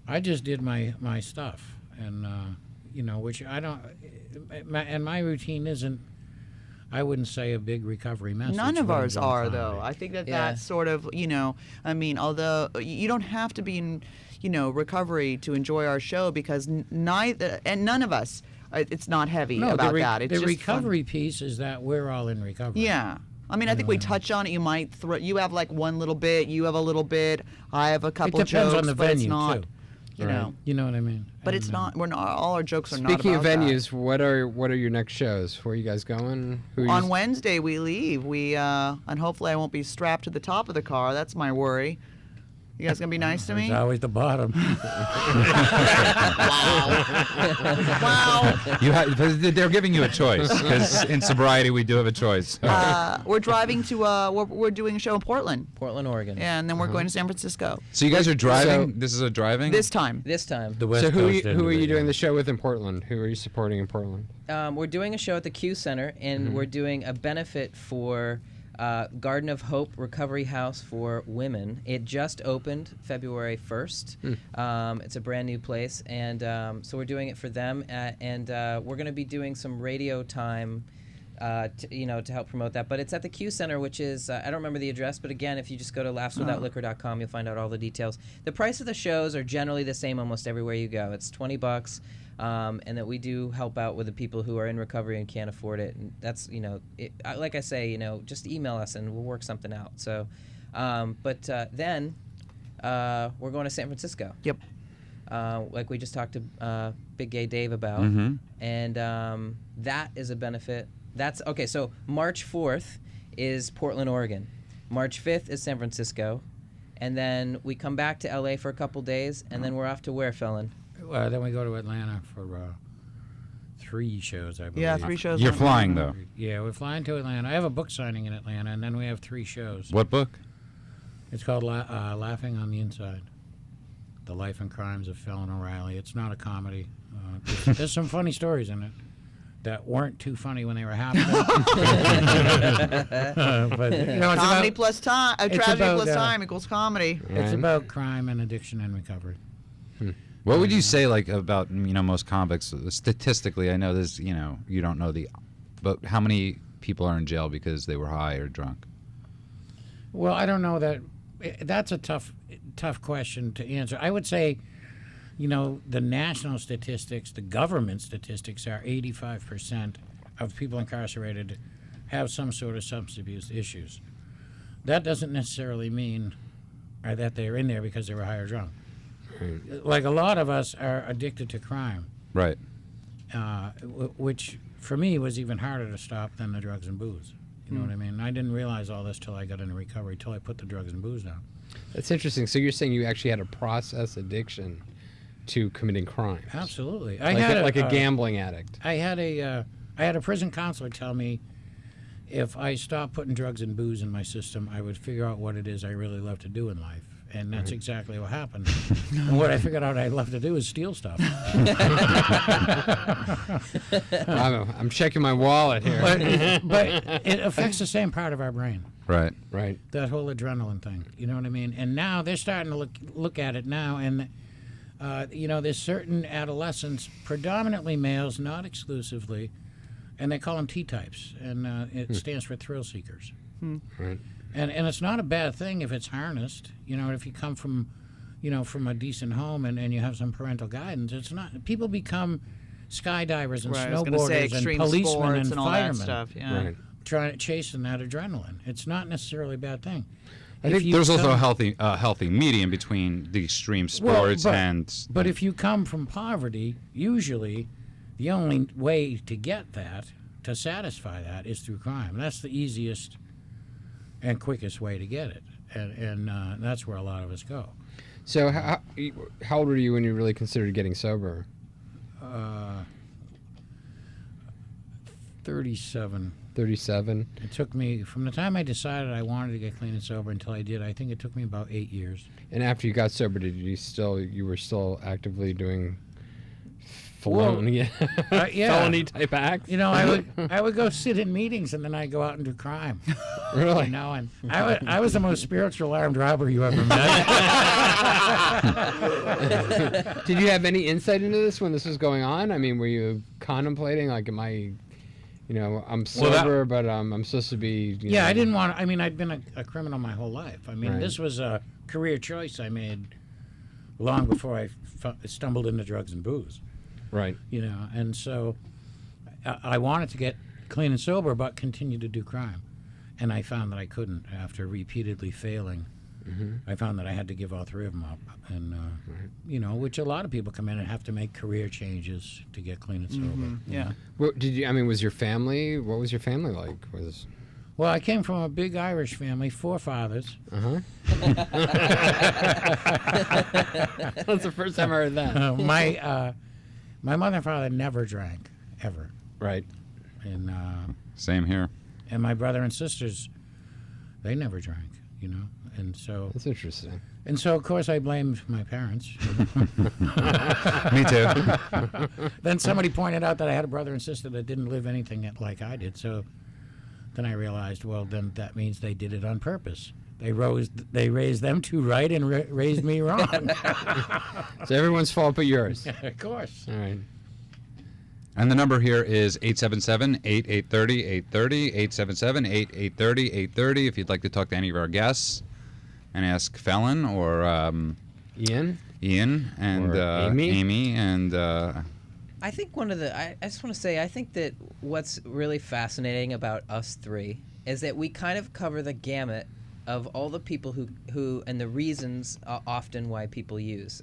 I just did my stuff. And, you know, which I don't, and my routine isn't, I wouldn't say a big recovery message. None of but ours it's on are, comedy. though. I think that Yeah. that's sort of, you know, I mean, although you don't have to be in, you know, recovery to enjoy our show because neither, and none of us, it's not heavy No, about the that. It's the just fun. recovery piece is that we're all in recovery. Yeah. I mean, I think we touch on it. You might you have like one little bit, you have a little bit, I have a It couple depends jokes, on the but venue, it's not, too. you know. You know what I mean? But it's And, not. We're not. All our jokes are not Speaking of about that. venues, what are your next shows? Where are you guys going? Who are On you, Wednesday we leave. We and hopefully I won't be strapped to the top of the car. That's my worry. You guys gonna be nice to me? It's always the bottom. Wow. They're giving you a choice because in sobriety we do have a choice. We're driving to. We're doing a show in Portland, Portland, Oregon. and then we're going to San Francisco So you guys are driving. This is a driving. this time. This time, The West so who Coast end who of are it, you doing yeah. the show with in Portland? Who are you supporting in Portland? we're doing a show at the Q Center, and we're doing a benefit for Garden of Hope Recovery House for Women. It just opened February 1st. It's a brand new place, and so we're doing it for them, and we're going to be doing some radio time. To help promote that, but it's at the Q Center, which is I don't remember the address, but again, if you just go to laughswithoutliquor.com, you'll find out all the details. The price of the shows are generally the same almost everywhere you go. It's $20, and that we do help out with the people who are in recovery and can't afford it. And that's like I say, just email us and we'll work something out. So, then we're going to San Francisco. Yep. Like we just talked to Big Gay Dave about, and that is a benefit. That's okay. So March 4th is Portland, Oregon. March 5th is San Francisco, and then we come back to LA for a couple days, and then we're off to where, Felon? Then we go to Atlanta for 3 shows, I believe. Yeah, 3 shows. You're on- flying though. Yeah, we're flying to Atlanta. I have a book signing in Atlanta, and then we have 3 shows. What book? It's called Laughing on the Inside. The Life and Crimes of Felon OReilly. It's not a comedy. There's some funny stories in it that weren't too funny when they were happening. But it's Comedy about, plus time. it's Tragedy about, plus time equals comedy. it's about crime and addiction and recovery. What would you say like about most convicts statistically? I know this. You don't know but how many people are in jail because they were high or drunk? Well, I don't know that. That's a tough question to answer. I would say, the national statistics, the government statistics are 85% of people incarcerated have some sort of substance abuse issues. That doesn't necessarily mean that they're in there because they were high or drunk. Like a lot of us are addicted to crime, Right. which for me was even harder to stop than the drugs and booze. You know what I mean? I didn't realize all this till I got into recovery, till I put the drugs and booze down. That's interesting. So you're saying you actually had a process addiction to committing crimes? Absolutely. Like a gambling addict. I had a prison counselor tell me if I stopped putting drugs and booze in my system, I would figure out what it is I really love to do in life. And that's exactly what happened. And what I figured out I'd love to do is steal stuff. I'm checking my wallet here. But it affects the same part of our brain. Right. Right. That whole adrenaline thing. You know what I mean? And now they're starting to look at it now, and there's certain adolescents, predominantly males, not exclusively, and they call them T-types, and it stands for thrill seekers. Right. And it's not a bad thing if it's harnessed. If you come from, from a decent home and you have some parental guidance. It's not. People become skydivers and Right, I was gonna say snowboarders and extreme policemen sports and all that firemen, stuff. Yeah. Right. chasing that adrenaline. It's not necessarily a bad thing. I think there's also a healthy medium between the extreme sports But if you come from poverty, usually the only way to get that, to satisfy that, is through crime. That's the easiest and quickest way to get it, and that's where a lot of us go. So how old were you when you really considered getting sober? 37. 37. It took me, from the time I decided I wanted to get clean and sober until I did, I think it took me about 8 years. And after you got sober, you were still actively doing felony type acts? I would go sit in meetings and then I'd go out and do crime. Really? And I was the most spiritual armed robber you ever met. Did you have any insight into this when this was going on? I mean, were you contemplating, like, am I, I'm sober, but I'm supposed to be, Yeah, I didn't want to, I'd been a criminal my whole life. Right. This was a career choice I made long before I stumbled into drugs and booze. Right. And so I wanted to get clean and sober, but continue to do crime. And I found that I couldn't after repeatedly failing. Mm-hmm. I found that I had to give all three of them up. And, which a lot of people come in and have to make career changes to get clean and sober. Mm-hmm. Yeah. What was your family, what was your family like? Well, I came from a big Irish family, 4 fathers. Uh-huh. That's the first time I heard that. My mother and father never drank, ever. Right. And Same here. and my brother and sisters, they never drank, And so That's interesting. And so, of course, I blamed my parents. Me too. Then somebody pointed out that I had a brother and sister that didn't live anything like I did. So then I realized, well, then that means they did it on purpose. They raised them two right and raised me wrong. So everyone's fault but yours. Of course. All right. And the number here is 877-8830-830, 877-8830-830 if you'd like to talk to any of our guests and ask Felon or Ian and or Amy. and I think I just want to say, I think that what's really fascinating about us three is that we kind of cover the gamut of all the people who and the reasons often why people use,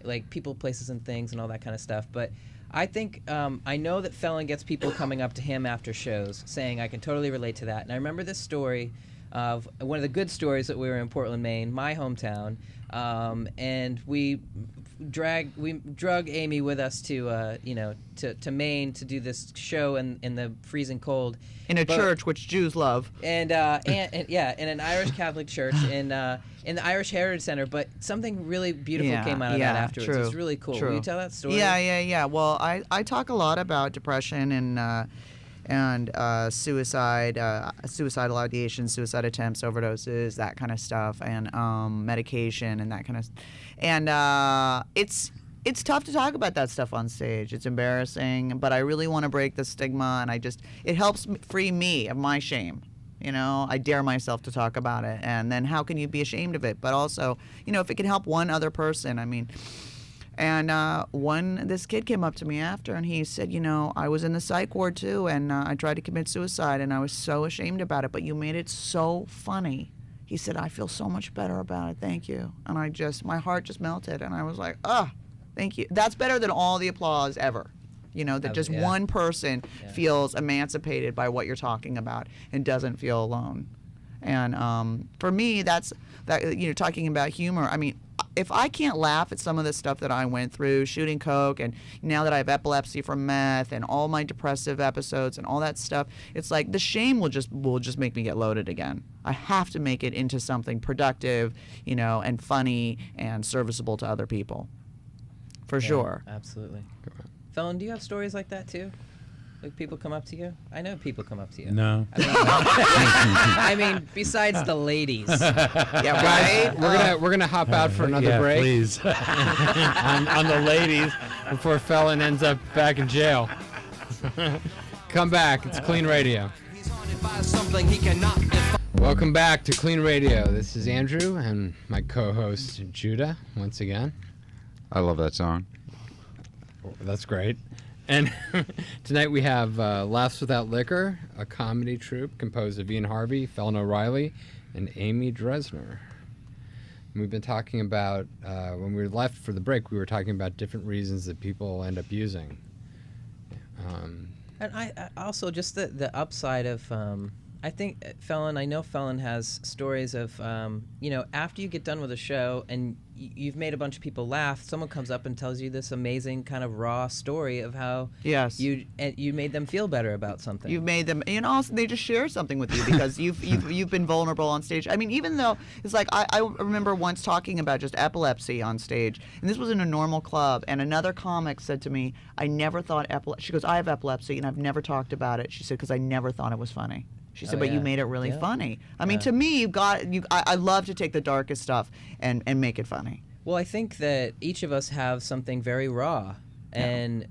like people, places, and things and all that kind of stuff. But I think I know that Felon gets people coming up to him after shows saying, I can totally relate to that. And I remember this story of one of the good stories that we were in Portland, Maine, my hometown, and we drug Amy with us to Maine to do this show in the freezing cold In a church which Jews love. and in an Irish Catholic church in the Irish Heritage Center. But something really beautiful came out of that afterwards. True, It was really cool. true. Will you tell that story? Yeah. Well, I talk a lot about depression and suicidal ideation, suicide attempts, overdoses, that kind of stuff, and medication and that kind of. And it's tough to talk about that stuff on stage. It's embarrassing, but I really want to break the stigma, and it helps free me of my shame. I dare myself to talk about it, and then how can you be ashamed of it? But also, if it can help one other person, And this kid came up to me after, and he said, I was in the psych ward too, and I tried to commit suicide, and I was so ashamed about it, but you made it so funny. He said, I feel so much better about it, thank you. And my heart just melted, and I was like, thank you. That's better than all the applause ever. One person feels emancipated by what you're talking about and doesn't feel alone. And for me, talking about humor, if I can't laugh at some of the stuff that I went through, shooting coke, and now that I have epilepsy from meth and all my depressive episodes and all that stuff, it's like the shame will just make me get loaded again. I have to make it into something productive, and funny and serviceable to other people. For sure. Absolutely. Felon, do you have stories like that too? Like people come up to you? I know people come up to you. No. I mean, besides the ladies. Yeah, right? We're gonna hop out for another yeah, break. please. on the ladies before Felon ends up back in jail. Come back. It's Clean Radio. Welcome back to Clean Radio. This is Andrew and my co-host Judah once again. I love that song. That's great. And tonight we have Laughs Without Liquor, a comedy troupe composed of Ian Harvie, Felon OReilly, and Amy Dresner. And we've been talking about, when we left for the break, we were talking about different reasons that people end up using. And I also just the upside of, I think I know Felon has stories of, after you get done with a show and you've made a bunch of people laugh, someone comes up and tells you this amazing kind of raw story of how you made them feel better about something. You've made them, and also they just share something with you because you've been vulnerable on stage. I mean, even though it's like I remember once talking about just epilepsy on stage, and this was in a normal club, and another comic said to me, "I never thought epilepsy." She goes, "I have epilepsy, and I've never talked about it." She said, "Because I never thought it was funny." She said, "But you made it really funny." I mean, to me, I love to take the darkest stuff and make it funny. Well, I think that each of us have something very raw and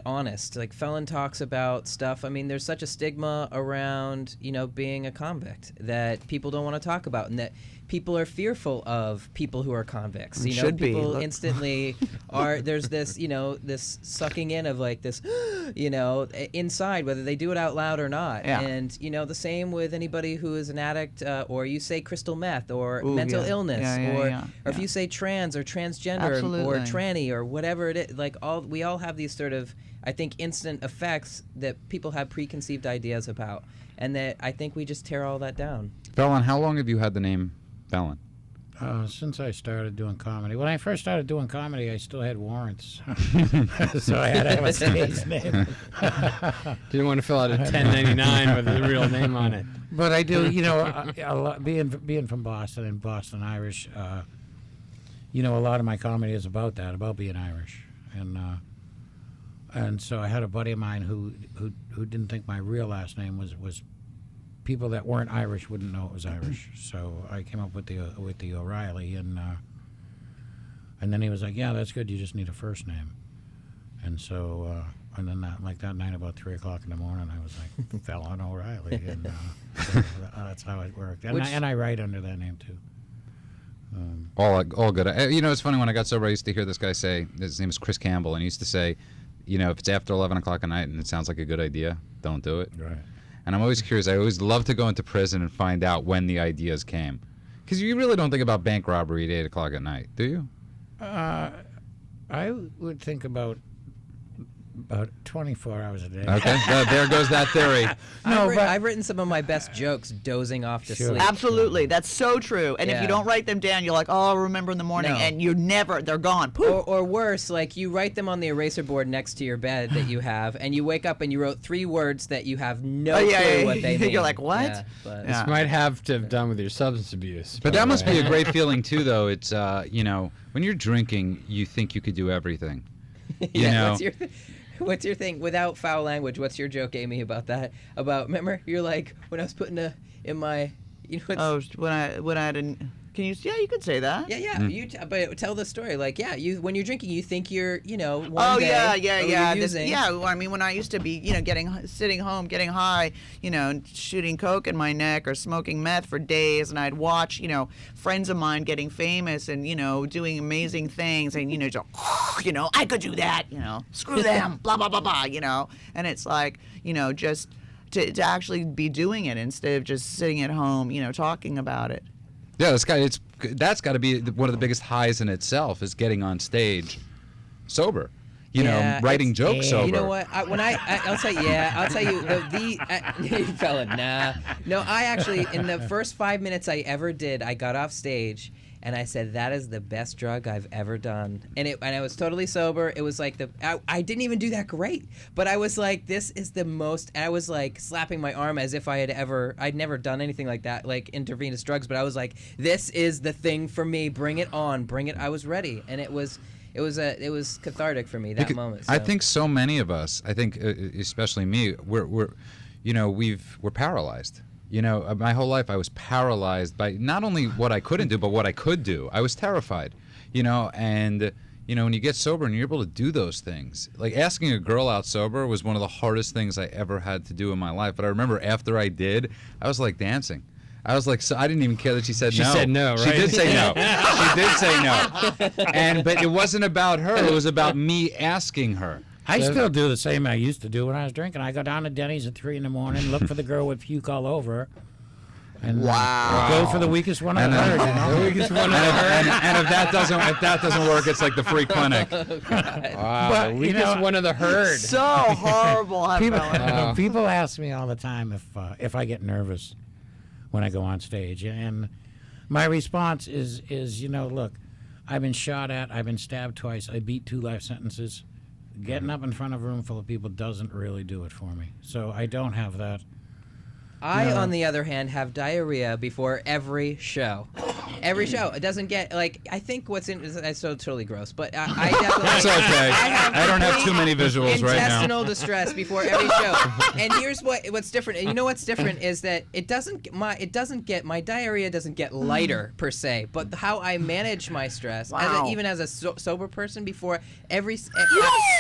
honest. Like Felon talks about stuff. I mean, there's such a stigma around, being a convict that people don't want to talk about, and that people are fearful of people who are convicts. People instantly are. There's this, this sucking in of like this, inside, whether they do it out loud or not. Yeah. And the same with anybody who is an addict, or you say crystal meth or mental illness, or if you say trans or transgender or tranny or whatever it is. Like we all have these sort of, I think, instant effects that people have preconceived ideas about, and that I think we just tear all that down. Felon, how long have you had the name Felon? Since I started doing comedy. When I first started doing comedy, I still had warrants. So I had to have a stage name. Didn't want to fill out a 1099 with the real name on it. But I do, being from Boston and Boston Irish, a lot of my comedy is about that, about being Irish. And so I had a buddy of mine who didn't think my real last name was people that weren't Irish wouldn't know it was Irish. So I came up with the O'Reilly, and then he was like, "Yeah, that's good. You just need a first name." And so and then that night about 3:00 in the morning, I was like, Felon OReilly, and so that's how it worked. And I write under that name too. All good. It's funny, when I got sober, I used to hear this guy say, his name is Chris Campbell, and he used to say, if it's after 11 o'clock at night and it sounds like a good idea, don't do it. Right. And I'm always curious. I always love to go into prison and find out when the ideas came. Because you really don't think about bank robbery at 8 o'clock at night, do you? I would think about 24 hours a day. Okay, there goes that theory. I've written some of my best jokes dozing off to sleep. Absolutely, that's so true. And if you don't write them down, you're like, "Oh, I'll remember in the morning," and they're gone. Poof. Or worse, like you write them on the eraser board next to your bed that you have, and you wake up and you wrote 3 words that you have no clue what they mean. You're like, "What?" Yeah, This might have to have done with your substance abuse. But that must be a great feeling too, though. It's when you're drinking, you think you could do everything. You know. What's your thing without foul language? What's your joke, Amy, about that? Remember, you're like, when I was putting in my, when I didn't. Can you? Yeah, you could say that. Yeah. But tell the story. Like, when you're drinking, you think you're, one Oh day. yeah. Well, I mean, when I used to be, sitting home, getting high, shooting coke in my neck or smoking meth for days, and I'd watch, friends of mine getting famous and doing amazing things, and just, I could do that, screw them, blah blah blah blah, and it's like, just to actually be doing it instead of just sitting at home, talking about it. Yeah, that's got to be one of the biggest highs in itself, is getting on stage sober. Writing jokes sober. You know what? I'll tell you the Felon. Nah. No, I actually, in the first 5 minutes I ever did, I got off stage And I said, that is the best drug I've ever done. And I was totally sober. It was like I didn't even do that great. But I was like, this is the most, I was like slapping my arm as if I'd never done anything like that, like intravenous drugs. But I was like, this is the thing for me. Bring it on. Bring it. I was ready. And it was cathartic for me, that moment. So. I think so many of us, especially me, we're paralyzed. My whole life I was paralyzed by not only what I couldn't do, but what I could do. I was terrified, and when you get sober and you're able to do those things, like asking a girl out sober was one of the hardest things I ever had to do in my life. But I remember after I did, I was like dancing. I was like, so I didn't even care that she said no. She said no, right? She did say no. She did say no. But it wasn't about her. It was about me asking her. I still do the same I used to do when I was drinking. I go down to Denny's at 3 a.m, look for the girl with puke all over her, and go for the weakest one I heard. The weakest one I heard. And if that doesn't work, it's like the free clinic. Wow, But, the weakest one of the herd. So horrible. People ask me all the time if I get nervous when I go on stage, and my response is look, I've been shot at, I've been stabbed twice, I beat 2 life sentences. Getting up in front of a room full of people doesn't really do it for me. So I don't have that. I, on the other hand, have diarrhea before every show. Every show. It doesn't get, like, I think that's so totally gross, but I definitely... That's okay. I don't have too many visuals right now. Intestinal distress before every show. And here's what's different. And you know what's different is that my diarrhea doesn't get lighter, per se, but how I manage my stress, even as a sober person before every...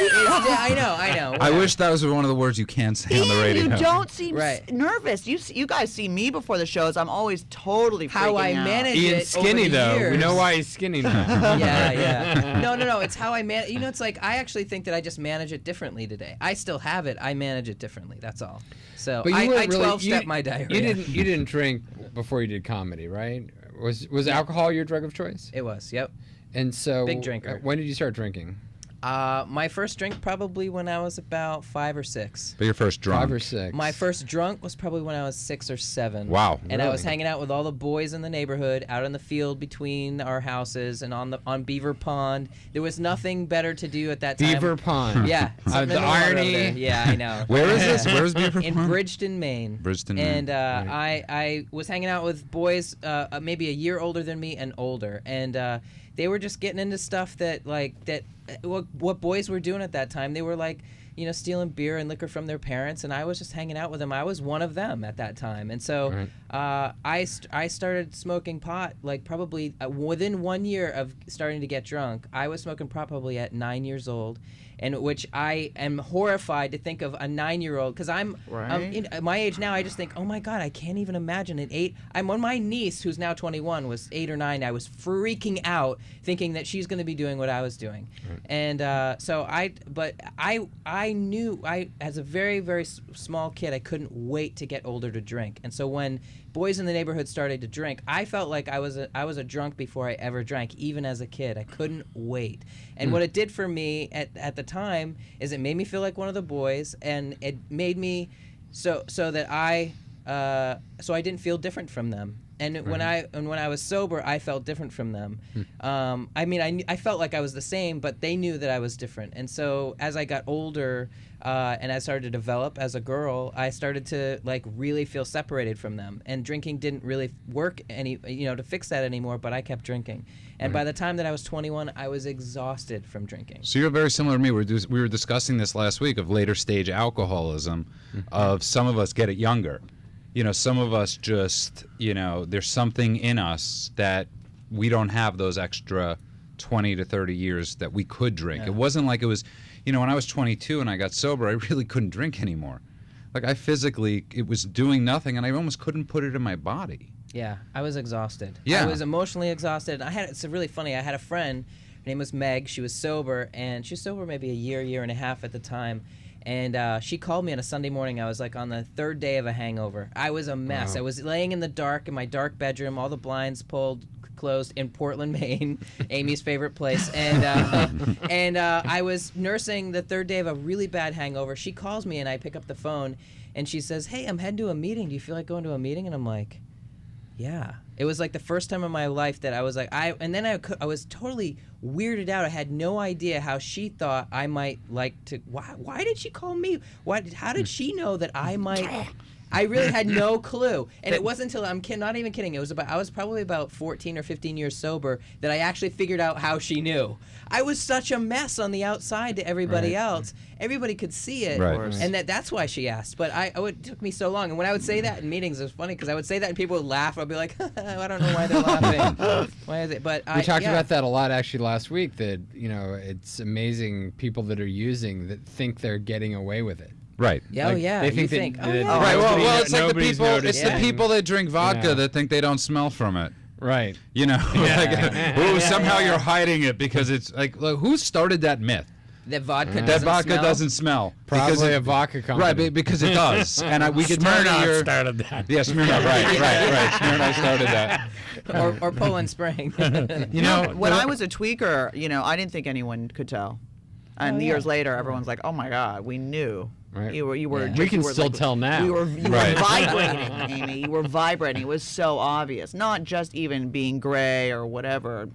I know. I wish that was one of the words you can't say on the radio. You don't seem nervous. You guys see me before the shows. I'm always totally freaking how I out. manage Ian's it skinny over the though. years. We know why he's skinny now. Yeah. No. It's how I manage. It's like I actually think that I just manage it differently today. I still have it. I manage it differently. That's all. So But I 12-step my diarrhea. You didn't drink before you did comedy, right? Was alcohol your drug of choice? It was. Yep. And so Big drinker. When did you start drinking? My first drink probably when I was about 5 or 6. But your first drunk? 5 or 6. My first drunk was probably when I was 6 or 7. Wow. And I was hanging out with all the boys in the neighborhood, out in the field between our houses and on Beaver Pond. There was nothing better to do at that time. Beaver Pond. Yeah. The irony. Yeah, I know. Where is this? Where is Beaver Pond? In Bridgeton, Maine. And I was hanging out with boys maybe a year older than me and older. And they were just getting into stuff what boys were doing at that time. They were like, stealing beer and liquor from their parents, and I was just hanging out with them. I was one of them at that time. And so I started smoking pot, like probably within 1 year of starting to get drunk. I was smoking pot probably at 9 years old, and which I am horrified to think of a 9-year-old, because I'm my age now. I just think, oh my God, I can't even imagine an 8. When my niece, who's now 21, was 8 or 9, I was freaking out thinking that she's going to be doing what I was doing. And so I knew as a very, very small kid, I couldn't wait to get older to drink. And so when boys in the neighborhood started to drink, I felt like I was a drunk before I ever drank, even as a kid. I couldn't wait. And what it did for me at the time is it made me feel like one of the boys, and it made me so that I didn't feel different from them. And when I was sober, I felt different from them. I felt like I was the same, but they knew that I was different. And so as I got older and I started to develop as a girl, I started to really feel separated from them. And drinking didn't really work to fix that anymore. But I kept drinking. And by the time that I was 21, I was exhausted from drinking. So you're very similar to me. We were discussing this last week of later stage alcoholism. Of some of us get it younger. Some of us just, there's something in us that we don't have those extra 20 to 30 years that we could drink. Yeah. It wasn't like it was, when I was 22 and I got sober, I really couldn't drink anymore. Like it was doing nothing, and I almost couldn't put it in my body. Yeah, I was exhausted. Yeah. I was emotionally exhausted. It's really funny. I had a friend, her name was Meg. She was sober, and she was sober maybe a year and a half at the time. And she called me on a Sunday morning. I was on the 3rd day of a hangover. I was a mess. Wow. I was laying in the dark in my dark bedroom, all the blinds closed in Portland, Maine, Amy's favorite place. And I was nursing the 3rd day of a really bad hangover. She calls me, and I pick up the phone, and she says, "Hey, I'm heading to a meeting. Do you feel like going to a meeting?" And I'm like, Yeah. It was like the first time in my life that I was like, I was totally weirded out. I had no idea how she thought I might like to. Why did she call me? How did she know that I might? I really had no clue, and it wasn't until not even kidding. I was probably about 14 or 15 years sober that I actually figured out how she knew. I was such a mess on the outside to everybody else. Everybody could see it, and that's why she asked. But it took me so long. And when I would say that in meetings, it was funny because I would say that and people would laugh. I'd be like, I don't know why they're laughing. Why is it? But we talked about that a lot actually last week. That it's amazing people that are using that think they're getting away with it. Right. Yeah, Like, yeah. they think You that- think, that- Right. Well, it's like the nobody's people. It's noticing. the people that drink vodka Yeah. that think they don't smell from it. Right. You know, Yeah. like, somehow you're hiding it because it's like who started that myth? that vodka That doesn't vodka smell? doesn't smell. Probably because a vodka company. Right, because it does. And we could tell that Smirnoff you're. started that. Yeah, Smirnoff. Right. Smirnoff started that. or Poland Spring. You know, When I was a tweaker, I didn't think anyone could tell. And years later, everyone's like, "Oh my God, we knew." Right. You were. We can still tell now. You were Right. vibrating, Amy. You were vibrating. It was so obvious. Not just even being gray or whatever,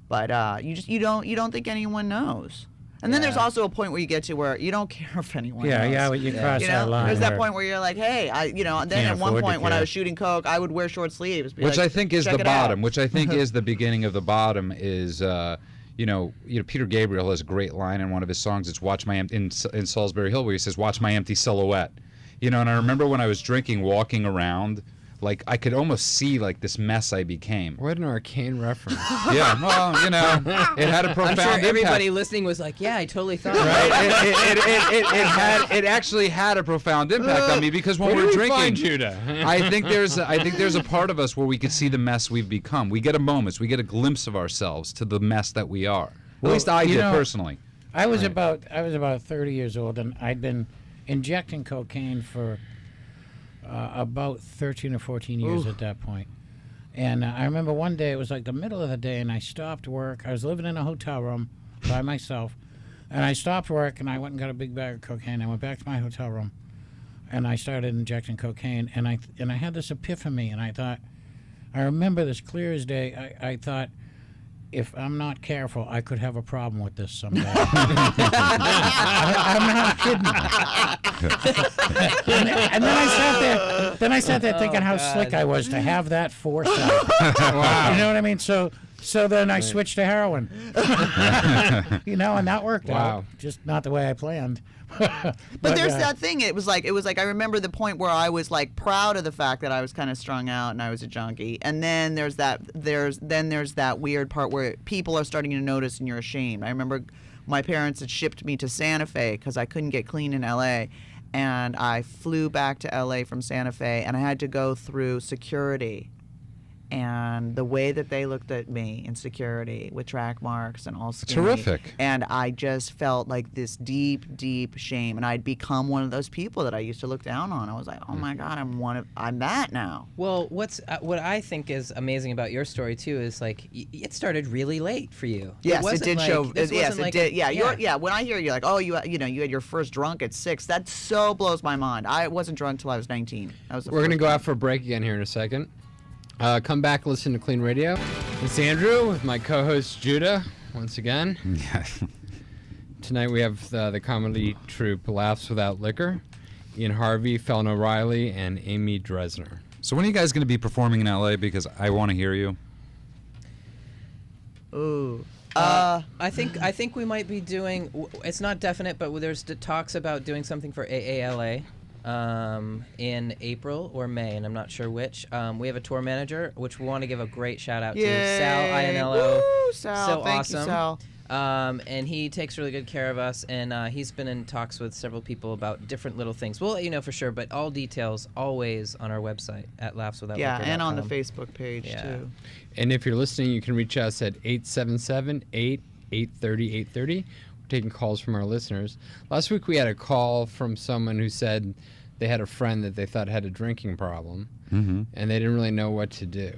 but you don't think anyone knows. And then there's also a point where you get to where you don't care if anyone knows. well, you cross that line. There's that where- point where you're like, hey, then Can't at one afford to point when I care. was shooting coke, I would wear short sleeves. Be Which like, I think is "Check the it out." bottom. Which I think is the beginning of the bottom. Is Peter Gabriel has a great line in one of his songs. It's "Watch my in Salisbury Hill," where he says, "Watch my empty silhouette." And I remember when I was drinking, walking around, like I could almost see like this mess I became. What an arcane reference. Yeah, well, it had a I'm profound sure impact. everybody listening was like, yeah, I totally thought Right? It actually had a profound impact on me because when Where we're do we drinking, find Judah? I think there's a part of us where we could see the mess we've become. We get a moment, we get a glimpse of ourselves to the mess that we are. At least I did personally. I was about 30 years old, and I'd been injecting cocaine for about 13 or 14 years at that point. And I remember one day, it was like the middle of the day, and I stopped work. I was living in a hotel room by myself, and I stopped work, and I went and got a big bag of cocaine. I went back to my hotel room, and I started injecting cocaine, and I had this epiphany, and I remember this clear as day. I thought, if I'm not careful, I could have a problem with this someday. I'm not kidding. and then I sat there thinking how slick I was to have that foresight. Wow. You know what I mean? So then I switched to heroin. And that worked out. Just not the way I planned. But there's that thing. It was like I remember the point where I was like proud of the fact that I was kind of strung out and I was a junkie. And then there's that weird part where people are starting to notice and you're ashamed. I remember my parents had shipped me to Santa Fe because I couldn't get clean in LA, and I flew back to LA from Santa Fe, and I had to go through security. And the way that they looked at me in security with track marks and all skinny. Terrific. And I just felt like this deep, deep shame. And I'd become one of those people that I used to look down on. I was like, oh my God, I'm that now. Well, what I think is amazing about your story too is like it started really late for you. Yes, it did show. Yes, it did. Yeah. When I hear you're like, oh, you had your first drunk at 6. That so blows my mind. I wasn't drunk till I was 19. We're gonna go out for a break again here in a second. Come back, listen to KLEAN Radio. It's Andrew with my co-host Judah once again. Yeah. Tonight we have the comedy troupe Laughs Without Liquor, Ian Harvie, Felon OReilly, and Amy Dresner. So when are you guys going to be performing in LA? Because I want to hear you. Ooh. I think we might be doing. It's not definite, but there's talks about doing something for AALA. In April or May, and I'm not sure which. We have a tour manager, which we want to give a great shout out to, Sal Ianello. Woo, Sal. So Thank awesome. you, Sal. And he takes really good care of us, and he's been in talks with several people about different little things. We'll let you know for sure, but all details always on our website at laughswithoutliquor.com. Yeah, and on the Facebook page too. And if you're listening, you can reach us at 877-830-830. We're taking calls from our listeners. Last week we had a call from someone who said they had a friend that they thought had a drinking problem, and they didn't really know what to do.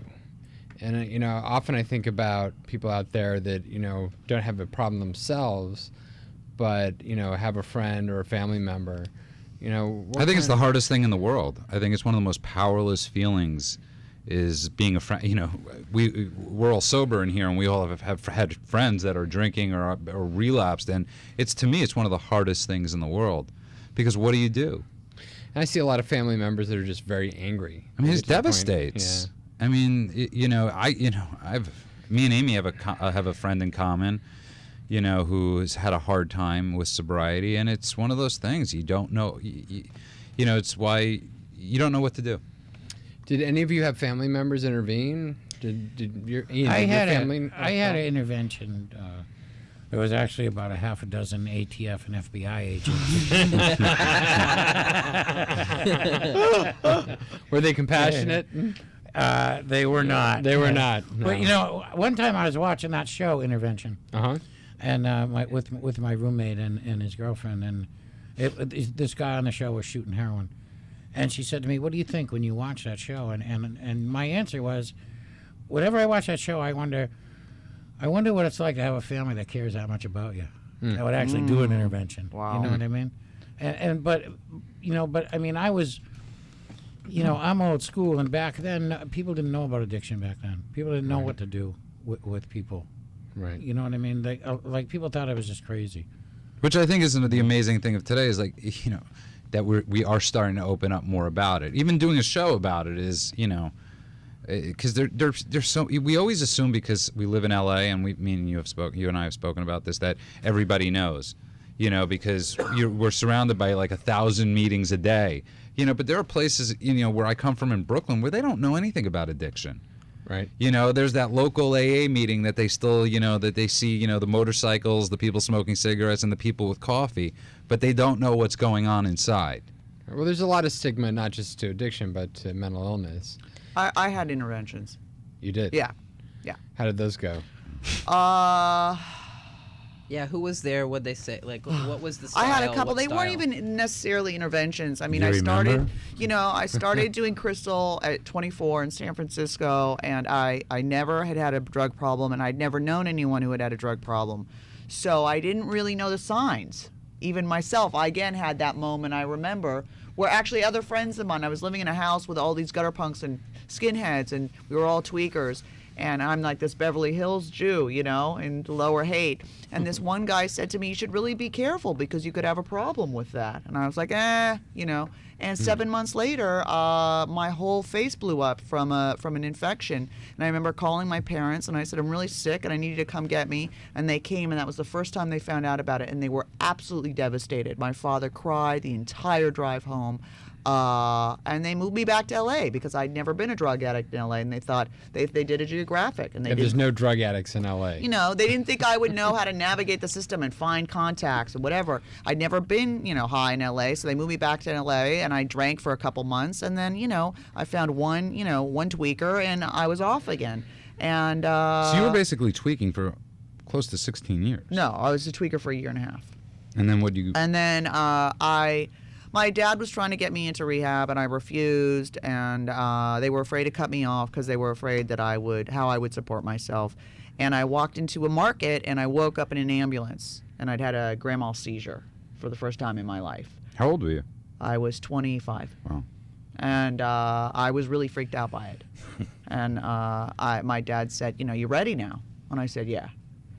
And often I think about people out there that don't have a problem themselves, but have a friend or a family member. I think it's the hardest thing in the world. I think it's one of the most powerless feelings is being a friend. You know, we're all sober in here, and we all have had friends that are drinking or relapsed, and to me it's one of the hardest things in the world, because what do you do? And I see a lot of family members that are just very angry. I mean, it devastates. I mean, me and Amy have a friend in common, you know, who has had a hard time with sobriety, and it's one of those things you don't know. You know, it's why you don't know what to do. Did any of you have family members intervene? Did your I had family? I had an intervention. There was actually about a half a dozen ATF and FBI agents. Were they compassionate? They were not. They were not. No. But you know, one time I was watching that show, Intervention, and with my roommate and his girlfriend, and this guy on the show was shooting heroin, and she said to me, "What do you think when you watch that show?" And my answer was, whenever I watch that show, I wonder what it's like to have a family that cares that much about you, that would actually do an intervention. Wow. You know what I mean? But I mean, I was, you know, I'm old school, and back then people didn't know about addiction. Back then, people didn't know what to do with people. Right. You know what I mean? They, like people thought I was just crazy. Which I think is the amazing thing of today is, like, you know, that we are starting to open up more about it. Even doing a show about it is, you know, because there's so, we always assume because we live in LA, and you and I have spoken about this, that everybody knows, you know, because we're surrounded by like 1,000 meetings a day, you know. But there are places, you know, where I come from in Brooklyn where they don't know anything about addiction. Right. You know, there's that local AA meeting that they still, you know, that they see, you know, the motorcycles, the people smoking cigarettes, and the people with coffee, but they don't know what's going on inside. Well, there's a lot of stigma, not just to addiction, but to mental illness. I had interventions. You did? Yeah. How did those go? Yeah, who was there? What'd they say? Like, what was the style? I had a couple. What They weren't style? even necessarily interventions. I mean, Do you I remember? started doing crystal at 24 in San Francisco, and I never had a drug problem, and I'd never known anyone who had a drug problem. So I didn't really know the signs. Even myself, I again had that moment I remember where actually other friends of mine, I was living in a house with all these gutter punks and skinheads, and we were all tweakers. And I'm like this Beverly Hills Jew, you know, in Lower Haight. And this one guy said to me, you should really be careful because you could have a problem with that. And I was like, you know. And 7 months later, my whole face blew up from an infection. And I remember calling my parents, and I said, I'm really sick, and I need you to come get me. And they came, and that was the first time they found out about it. And they were absolutely devastated. My father cried the entire drive home. And they moved me back to LA because I'd never been a drug addict in LA, and they thought they did a geographic, and they There's no drug addicts in LA. you know, they didn't think I would know how to navigate the system and find contacts and whatever. I'd never been, you know, high in LA, so they moved me back to LA, and I drank for a couple months, and then, you know, I found one tweaker, and I was off again. And So you were basically tweaking for close to 16 years. no, I was a tweaker for a year and a half. And then what do you? And then my dad was trying to get me into rehab, and I refused, and they were afraid to cut me off because they were afraid that how I would support myself. And I walked into a market, and I woke up in an ambulance, and I'd had a grand mal seizure for the first time in my life. How old were you? I was 25. Wow. And I was really freaked out by it. And my dad said, you know, you ready now? And I said, yeah.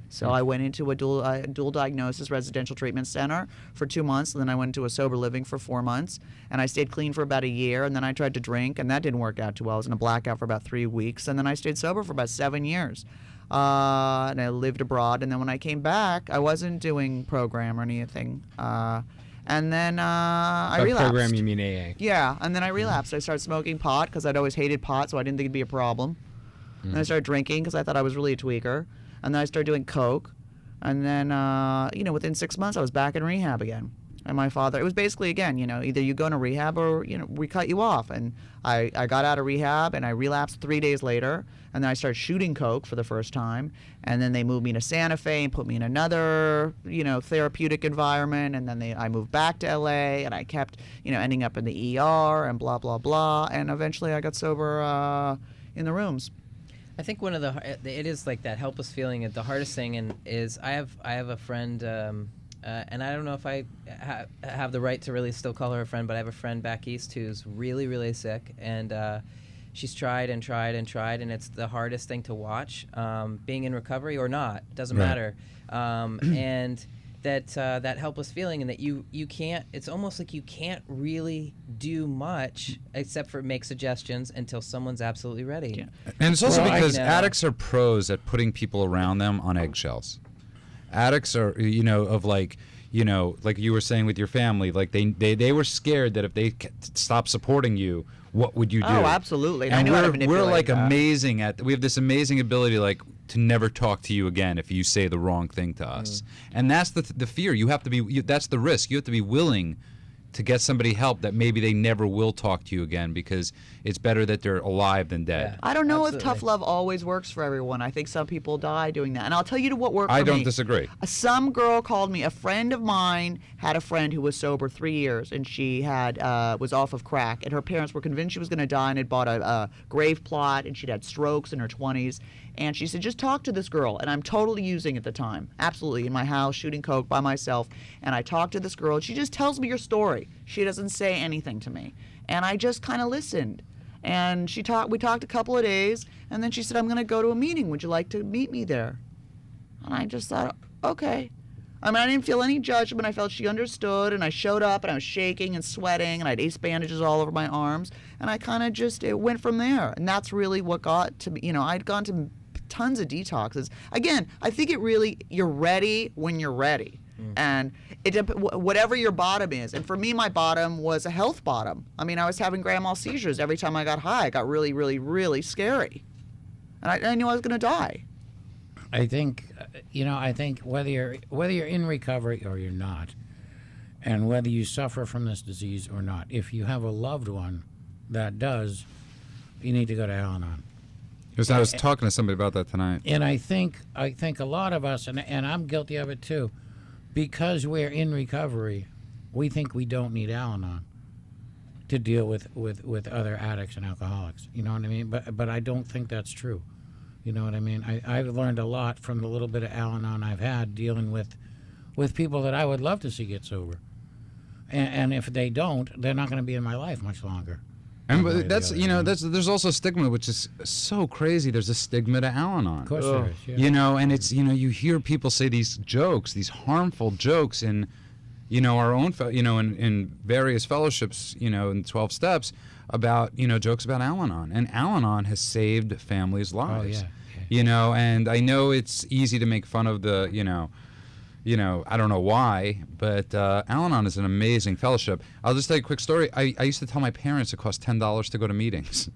So I went into a dual diagnosis residential treatment center for 2 months, and then I went into a sober living for 4 months, and I stayed clean for about a year, and then I tried to drink, and that didn't work out too well. I was in a blackout for about 3 weeks, and then I stayed sober for about 7 years. And I lived abroad, and then when I came back, I wasn't doing program or anything. And then I By relapsed. program, you mean AA? Yeah, and then I relapsed. I started smoking pot because I'd always hated pot, so I didn't think it'd be a problem. And I started drinking because I thought I was really a tweaker. And then I started doing coke. And then, within 6 months, I was back in rehab again. And my father, it was basically, again, you know, either you go into rehab or, you know, we cut you off. And I got out of rehab, and I relapsed 3 days later. And then I started shooting coke for the first time. And then they moved me to Santa Fe and put me in another, you know, therapeutic environment. And then I moved back to LA, and I kept, you know, ending up in the ER and blah, blah, blah. And eventually I got sober in the rooms. I think one of it is like that helpless feeling. The hardest thing is I have a friend, and I don't know if I have the right to really still call her a friend, but I have a friend back east who's really, really sick, and she's tried and tried and tried, and it's the hardest thing to watch, being in recovery or not, doesn't matter. And that helpless feeling, and that you can't, it's almost like you can't really do much except for make suggestions until someone's absolutely ready. Yeah. And it's also because you know, addicts are pros at putting people around them on eggshells. Addicts are, you know, of like, you know, like you were saying with your family, like they were scared that if they stopped supporting you, what would you do? Oh, absolutely. And I knew how to manipulate we're like that. amazing at, we have this amazing ability like to never talk to you again if you say the wrong thing to us. And that's the fear. You have to be, that's the risk. You have to be willing to get somebody help that maybe they never will talk to you again, because it's better that they're alive than dead. Yeah. I don't know if Absolutely. tough love always works for everyone. I think some people die doing that. And I'll tell you what worked for me. I don't disagree. Some girl called me. A friend of mine had a friend who was sober 3 years, and she had was off of crack, and her parents were convinced she was going to die and had bought a grave plot, and she'd had strokes in her 20s. And she said, just talk to this girl. And I'm totally using at the time, absolutely, in my house, shooting coke by myself. And I talked to this girl, and she just tells me your story. She doesn't say anything to me. And I just kind of listened. And we talked a couple of days, and then she said, I'm going to go to a meeting. Would you like to meet me there? And I just thought, okay. I mean, I didn't feel any judgment. I felt she understood, and I showed up, and I was shaking and sweating, and I had ace bandages all over my arms. And I kind of just, it went from there. And that's really what got to me. You know, I'd gone to tons of detoxes. Again, I think it really, you're ready when you're ready. And whatever your bottom is. And for me, my bottom was a health bottom. I mean, I was having grand mal seizures every time I got high. It got really, really, really scary. And I knew I was going to die. I think, I think whether you're in recovery or you're not, and whether you suffer from this disease or not, if you have a loved one that does, you need to go to Al-Anon. Because I was talking to somebody about that tonight. And I think a lot of us, and I'm guilty of it too, because we're in recovery, we think we don't need Al-Anon to deal with other addicts and alcoholics. You know what I mean? But I don't think that's true. You know what I mean? I've learned a lot from the little bit of Al-Anon I've had dealing with people that I would love to see get sober. And if they don't, they're not going to be in my life much longer. And but that's, there's also stigma, which is so crazy. There's a stigma to Al-Anon. Of course there is, yeah. You know, and it's, you hear people say these jokes, these harmful jokes in, our own, in various fellowships, in 12 steps about, jokes about Al-Anon. And Al-Anon has saved families' lives. Oh, yeah. And I know it's easy to make fun of the, I don't know why, but Al-Anon is an amazing fellowship. I'll just tell you a quick story. I used to tell my parents it cost $10 to go to meetings.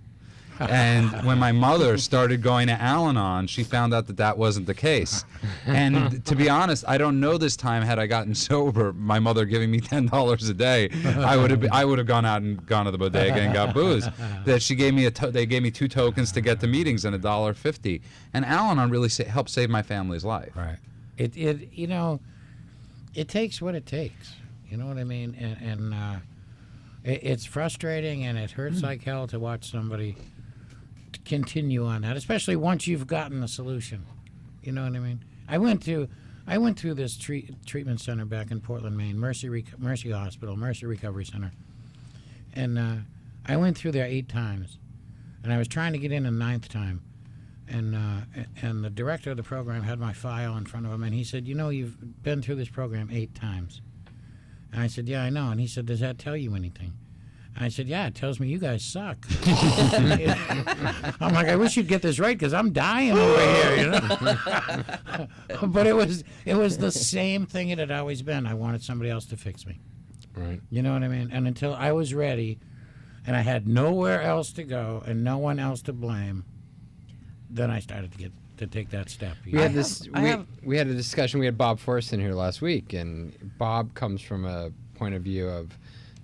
And when my mother started going to Al-Anon, she found out that wasn't the case. And to be honest, I don't know this time, had I gotten sober, my mother giving me $10 a day, I would have gone out and gone to the bodega and got booze. That she gave me they gave me 2 tokens to get to meetings and $1.50. And Al-Anon really helped save my family's life. Right. It takes what it takes. You know what I mean? And it's frustrating, and it hurts like hell to watch somebody continue on that, especially once you've gotten the solution. You know what I mean? I went through this treatment center back in Portland, Maine, Mercy Hospital, Mercy Recovery Center, and I went through there 8 times, and I was trying to get in a 9th time. And the director of the program had my file in front of him, and he said, you've been through this program 8 times. And I said, yeah, I know. And he said, does that tell you anything? And I said, yeah, it tells me you guys suck. I'm like, I wish you'd get this right, because I'm dying over here, But it was the same thing it had always been. I wanted somebody else to fix me. Right. You know what I mean? And until I was ready, and I had nowhere else to go and no one else to blame, then I started to take that step. We had we had a discussion. We had Bob Forrest in here last week, and Bob comes from a point of view of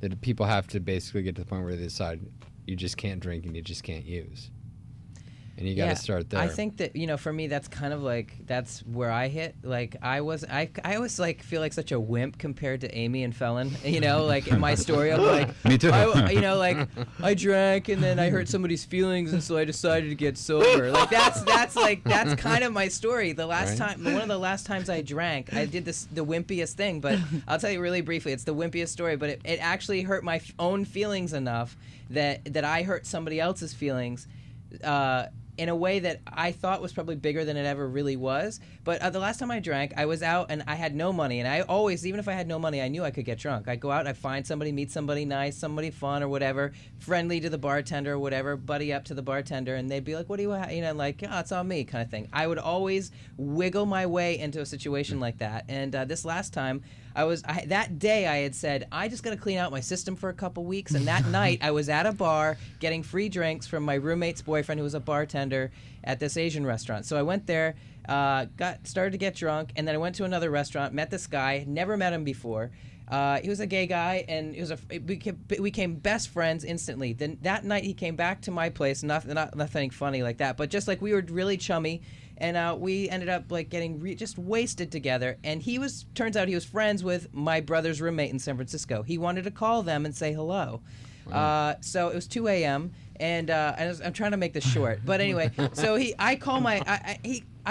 that people have to basically get to the point where they decide you just can't drink and you just can't use. and you got to start there. I think that, you know, for me, that's kind of like, that's where I hit. Like, I always like feel like such a wimp compared to Amy and Felon, you know, like in my story of like, Me too. you know, like I drank and then I hurt somebody's feelings and so I decided to get sober. Like that's kind of my story. The last time, one of the last times I drank, I did the wimpiest thing, but I'll tell you really briefly, it's the wimpiest story, but it actually hurt my own feelings enough that I hurt somebody else's feelings in a way that I thought was probably bigger than it ever really was. But the last time I drank, I was out and I had no money. And I always, even if I had no money, I knew I could get drunk. I'd go out, I'd find somebody, meet somebody nice, somebody fun or whatever, friendly to the bartender or whatever, buddy up to the bartender, and they'd be like, what do you want? You know, like, oh, it's on me kind of thing. I would always wiggle my way into a situation like that. And this last time, that day I had said, I just got to clean out my system for a couple weeks. And that night I was at a bar getting free drinks from my roommate's boyfriend who was a bartender at this Asian restaurant. So I went there, started to get drunk, and then I went to another restaurant, met this guy, never met him before. He was a gay guy, and we became best friends instantly. Then that night he came back to my place, nothing funny like that, but just like we were really chummy. And we ended up like getting just wasted together. And turns out he was friends with my brother's roommate in San Francisco. He wanted to call them and say hello. Wow. So it was 2 a.m. and I'm trying to make this short. But anyway, so I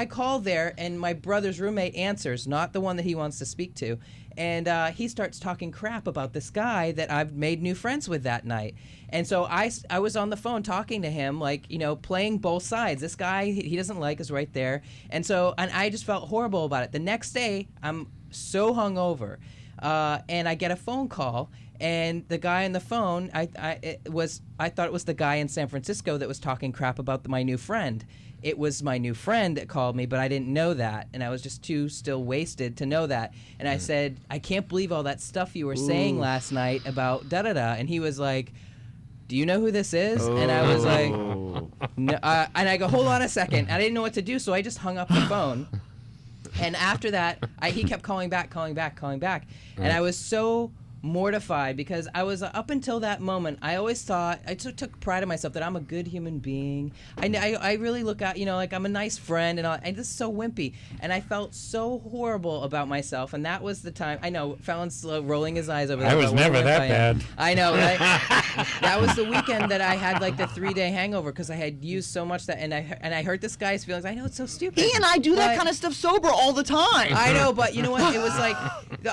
call there, and my brother's roommate answers, not the one that he wants to speak to. And he starts talking crap about this guy that I've made new friends with that night. And so I was on the phone talking to him, like, you know, playing both sides. This guy he doesn't like is right there. And I just felt horrible about it. The next day, I'm so hungover. And I get a phone call. And the guy on the phone, I thought it was the guy in San Francisco that was talking crap about my new friend. It was my new friend that called me, but I didn't know that, and I was just too still wasted to know that. And I said, I can't believe all that stuff you were saying last night about da-da-da. And he was like, do you know who this is? And I was like, no. And I go, hold on a second. I didn't know what to do, so I just hung up the phone. And after that, he kept calling back. And I was so mortified because I was up until that moment, I always thought, I took pride in myself that I'm a good human being. I really look out, you know, like I'm a nice friend, and this is so wimpy. And I felt so horrible about myself, and that was the time. I know Fallon's rolling his eyes over there. I was never that bad. I know, right? That was the weekend that I had like the 3-day hangover because I had used so much that, and I hurt this guy's feelings. I know it's so stupid. He and I do that kind of stuff sober all the time. I know, but you know what? It was like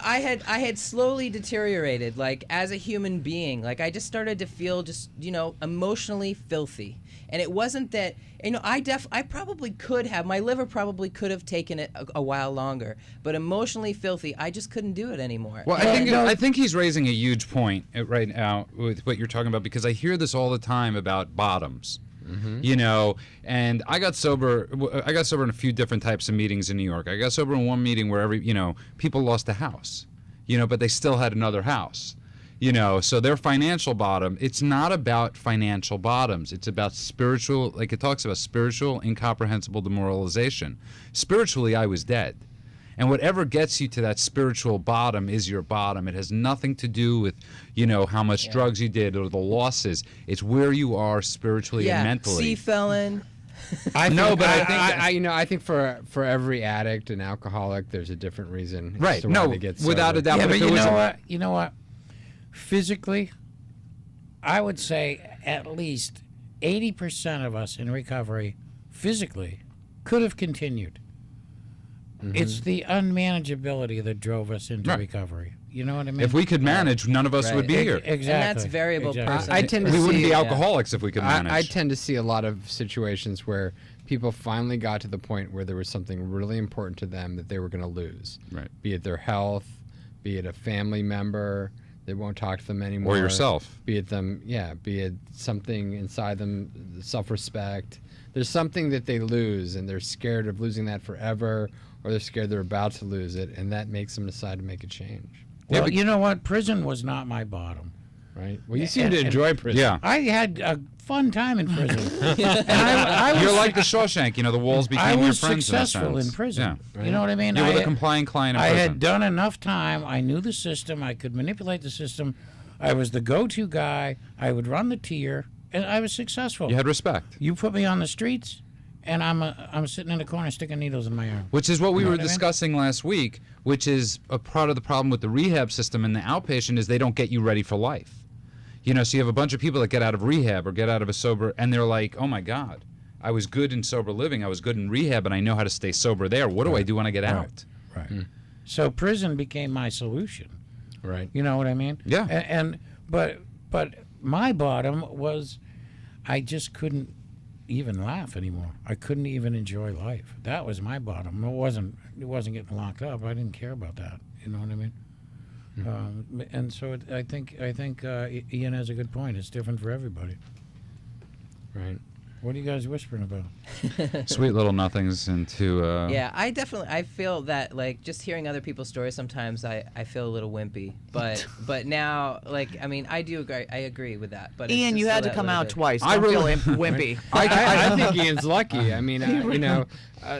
I had slowly deteriorated, like as a human being. Like I just started to feel just, you know, emotionally filthy. And it wasn't that, you know, I probably could have, my liver probably could have taken it a while longer, but emotionally filthy, I just couldn't do it anymore. Well, I think he's raising a huge point right now with what you're talking about, because I hear this all the time about bottoms. Mm-hmm. You know, and I got sober in a few different types of meetings in New York. I got sober in one meeting where people lost a house, you know, but they still had another house. You know, so their financial bottom, it's not about financial bottoms. It's about spiritual, like it talks about spiritual, incomprehensible demoralization. Spiritually, I was dead. And whatever gets you to that spiritual bottom is your bottom. It has nothing to do with, you know, how much drugs you did or the losses. It's where you are spiritually and mentally. See, Felon. I think for every addict and alcoholic, there's a different reason. Right. No, they get without a doubt. Yeah, but you know what? Physically, I would say at least 80% of us in recovery, physically, could have continued. Mm-hmm. It's the unmanageability that drove us into recovery. You know what I mean? If we could manage, none of us would be here. Exactly. And that's variable person. I tend to we see, wouldn't be alcoholics if we could manage. I tend to see a lot of situations where people finally got to the point where there was something really important to them that they were going to lose. Right. Be it their health, be it a family member, they won't talk to them anymore. Or yourself. Be it something inside them, self-respect. There's something that they lose, and they're scared of losing that forever, or they're scared they're about to lose it, and that makes them decide to make a change. Well, you know what? Prison was not my bottom. Right? Well, you seem to enjoy prison. Yeah. I had a fun time in prison. And You're like the Shawshank, you know, the walls became your friends. I was successful in prison. Yeah. Right. You know what I mean? You were the compliant client in prison. I had done enough time. I knew the system. I could manipulate the system. I was the go-to guy. I would run the tier. And I was successful. You had respect. You put me on the streets, and I'm sitting in the corner sticking needles in my arm. Which is what we were what I mean? discussing last week, which is a part of the problem with the rehab system and the outpatient is they don't get you ready for life. You know, so you have a bunch of people that get out of rehab or get out of a sober, and they're like, oh my God, I was good in sober living, I was good in rehab, and I know how to stay sober there. What do I do when I get out? Right. So prison became my solution. Right. You know what I mean? Yeah. But my bottom was I just couldn't even laugh anymore. I couldn't even enjoy life. That was my bottom. It wasn't getting locked up. I didn't care about that. You know what I mean? And so I think Ian has a good point. It's different for everybody. Right. What are you guys whispering about? Sweet little nothings into... Yeah, I feel that, like, just hearing other people's stories, sometimes I feel a little wimpy. But now, like, I mean, I agree with that. But Ian, you had to come out twice. I Don't really- feel wimpy. I think Ian's lucky. I mean, you know,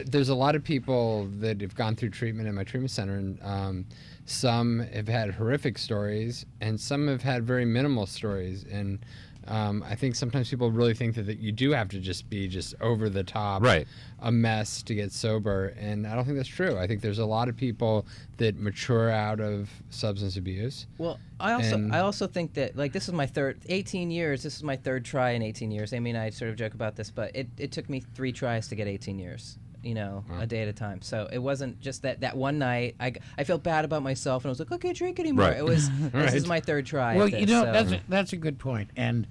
there's a lot of people that have gone through treatment in my treatment center, and some have had horrific stories, and some have had very minimal stories. And I think sometimes people really think that you do have to just be over the top, Right. a mess to get sober, and I don't think that's true. I think there's a lot of people that mature out of substance abuse. Well, I also think that, like, this is my 18 years. This is my third try in 18 years. Amy and I sort of joke about this, but it took me 3 tries to get 18 years. You know, a day at a time. So it wasn't just that one night. I felt bad about myself, and I was like, I can't drink anymore. Right. It was this is my third try. Well, at this, you know, so. that's a good point. And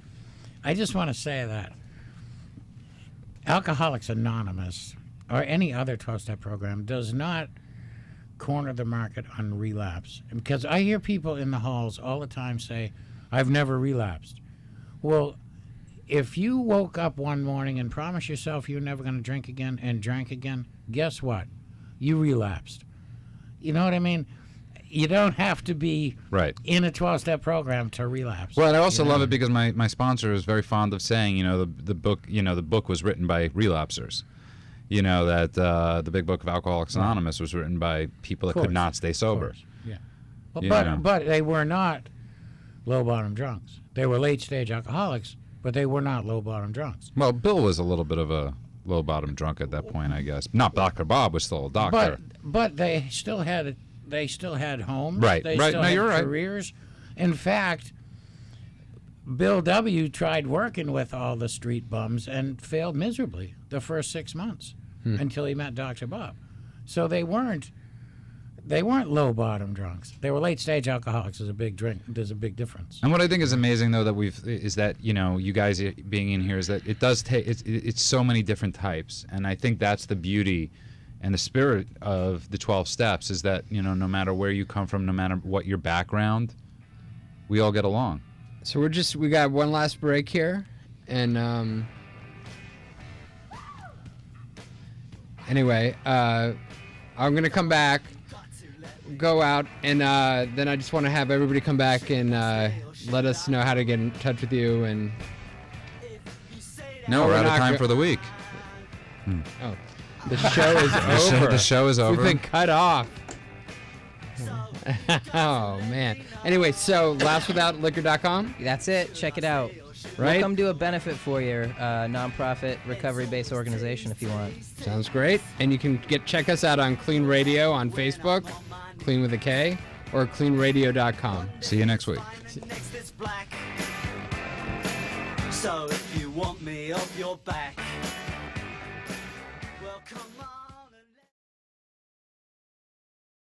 I just want to say that Alcoholics Anonymous or any other 12-step program does not corner the market on relapse. Because I hear people in the halls all the time say, I've never relapsed. Well, if you woke up one morning and promised yourself you're never going to drink again and drank again, guess what? You relapsed. You know what I mean? You don't have to be Right. in a 12-step program to relapse. Well, and I also love it because my sponsor is very fond of saying, you know, the book was written by relapsers. You know, that the big book of Alcoholics Anonymous was written by people that could not stay sober. Yeah. But they were not low-bottom drunks. They were late-stage alcoholics, but they were not low-bottom drunks. Well, Bill was a little bit of a low-bottom drunk at that point, I guess. Not Dr. Bob was still a doctor. But they still had homes. Right, They right. still No, had you're right. careers. In fact, Bill W. tried working with all the street bums and failed miserably the first 6 months until he met Dr. Bob. So they weren't low-bottom drunks. They were late-stage alcoholics. There's a big difference. And what I think is amazing, though, is that, you know, you guys being in here, is that it does take, it's so many different types. And I think that's the beauty and the spirit of the 12 steps is that, you know, no matter where you come from, no matter what your background, we all get along. So we got one last break here, and anyway, I'm gonna come back, go out, and then I just want to have everybody come back and let us know how to get in touch with you. And No, we're out of time for the week. oh, the show is over. The show is over. We've been cut off. Oh man. Anyway, so laughswithoutliquor.com. That's it. Check it out. Right? We'll come do a benefit for your nonprofit recovery-based organization if you want. Sounds great. And you can check us out on KLEAN Radio on Facebook, Clean with a K, or KLEANradio.com. See you next week. Next it's black. So if you want me off your back,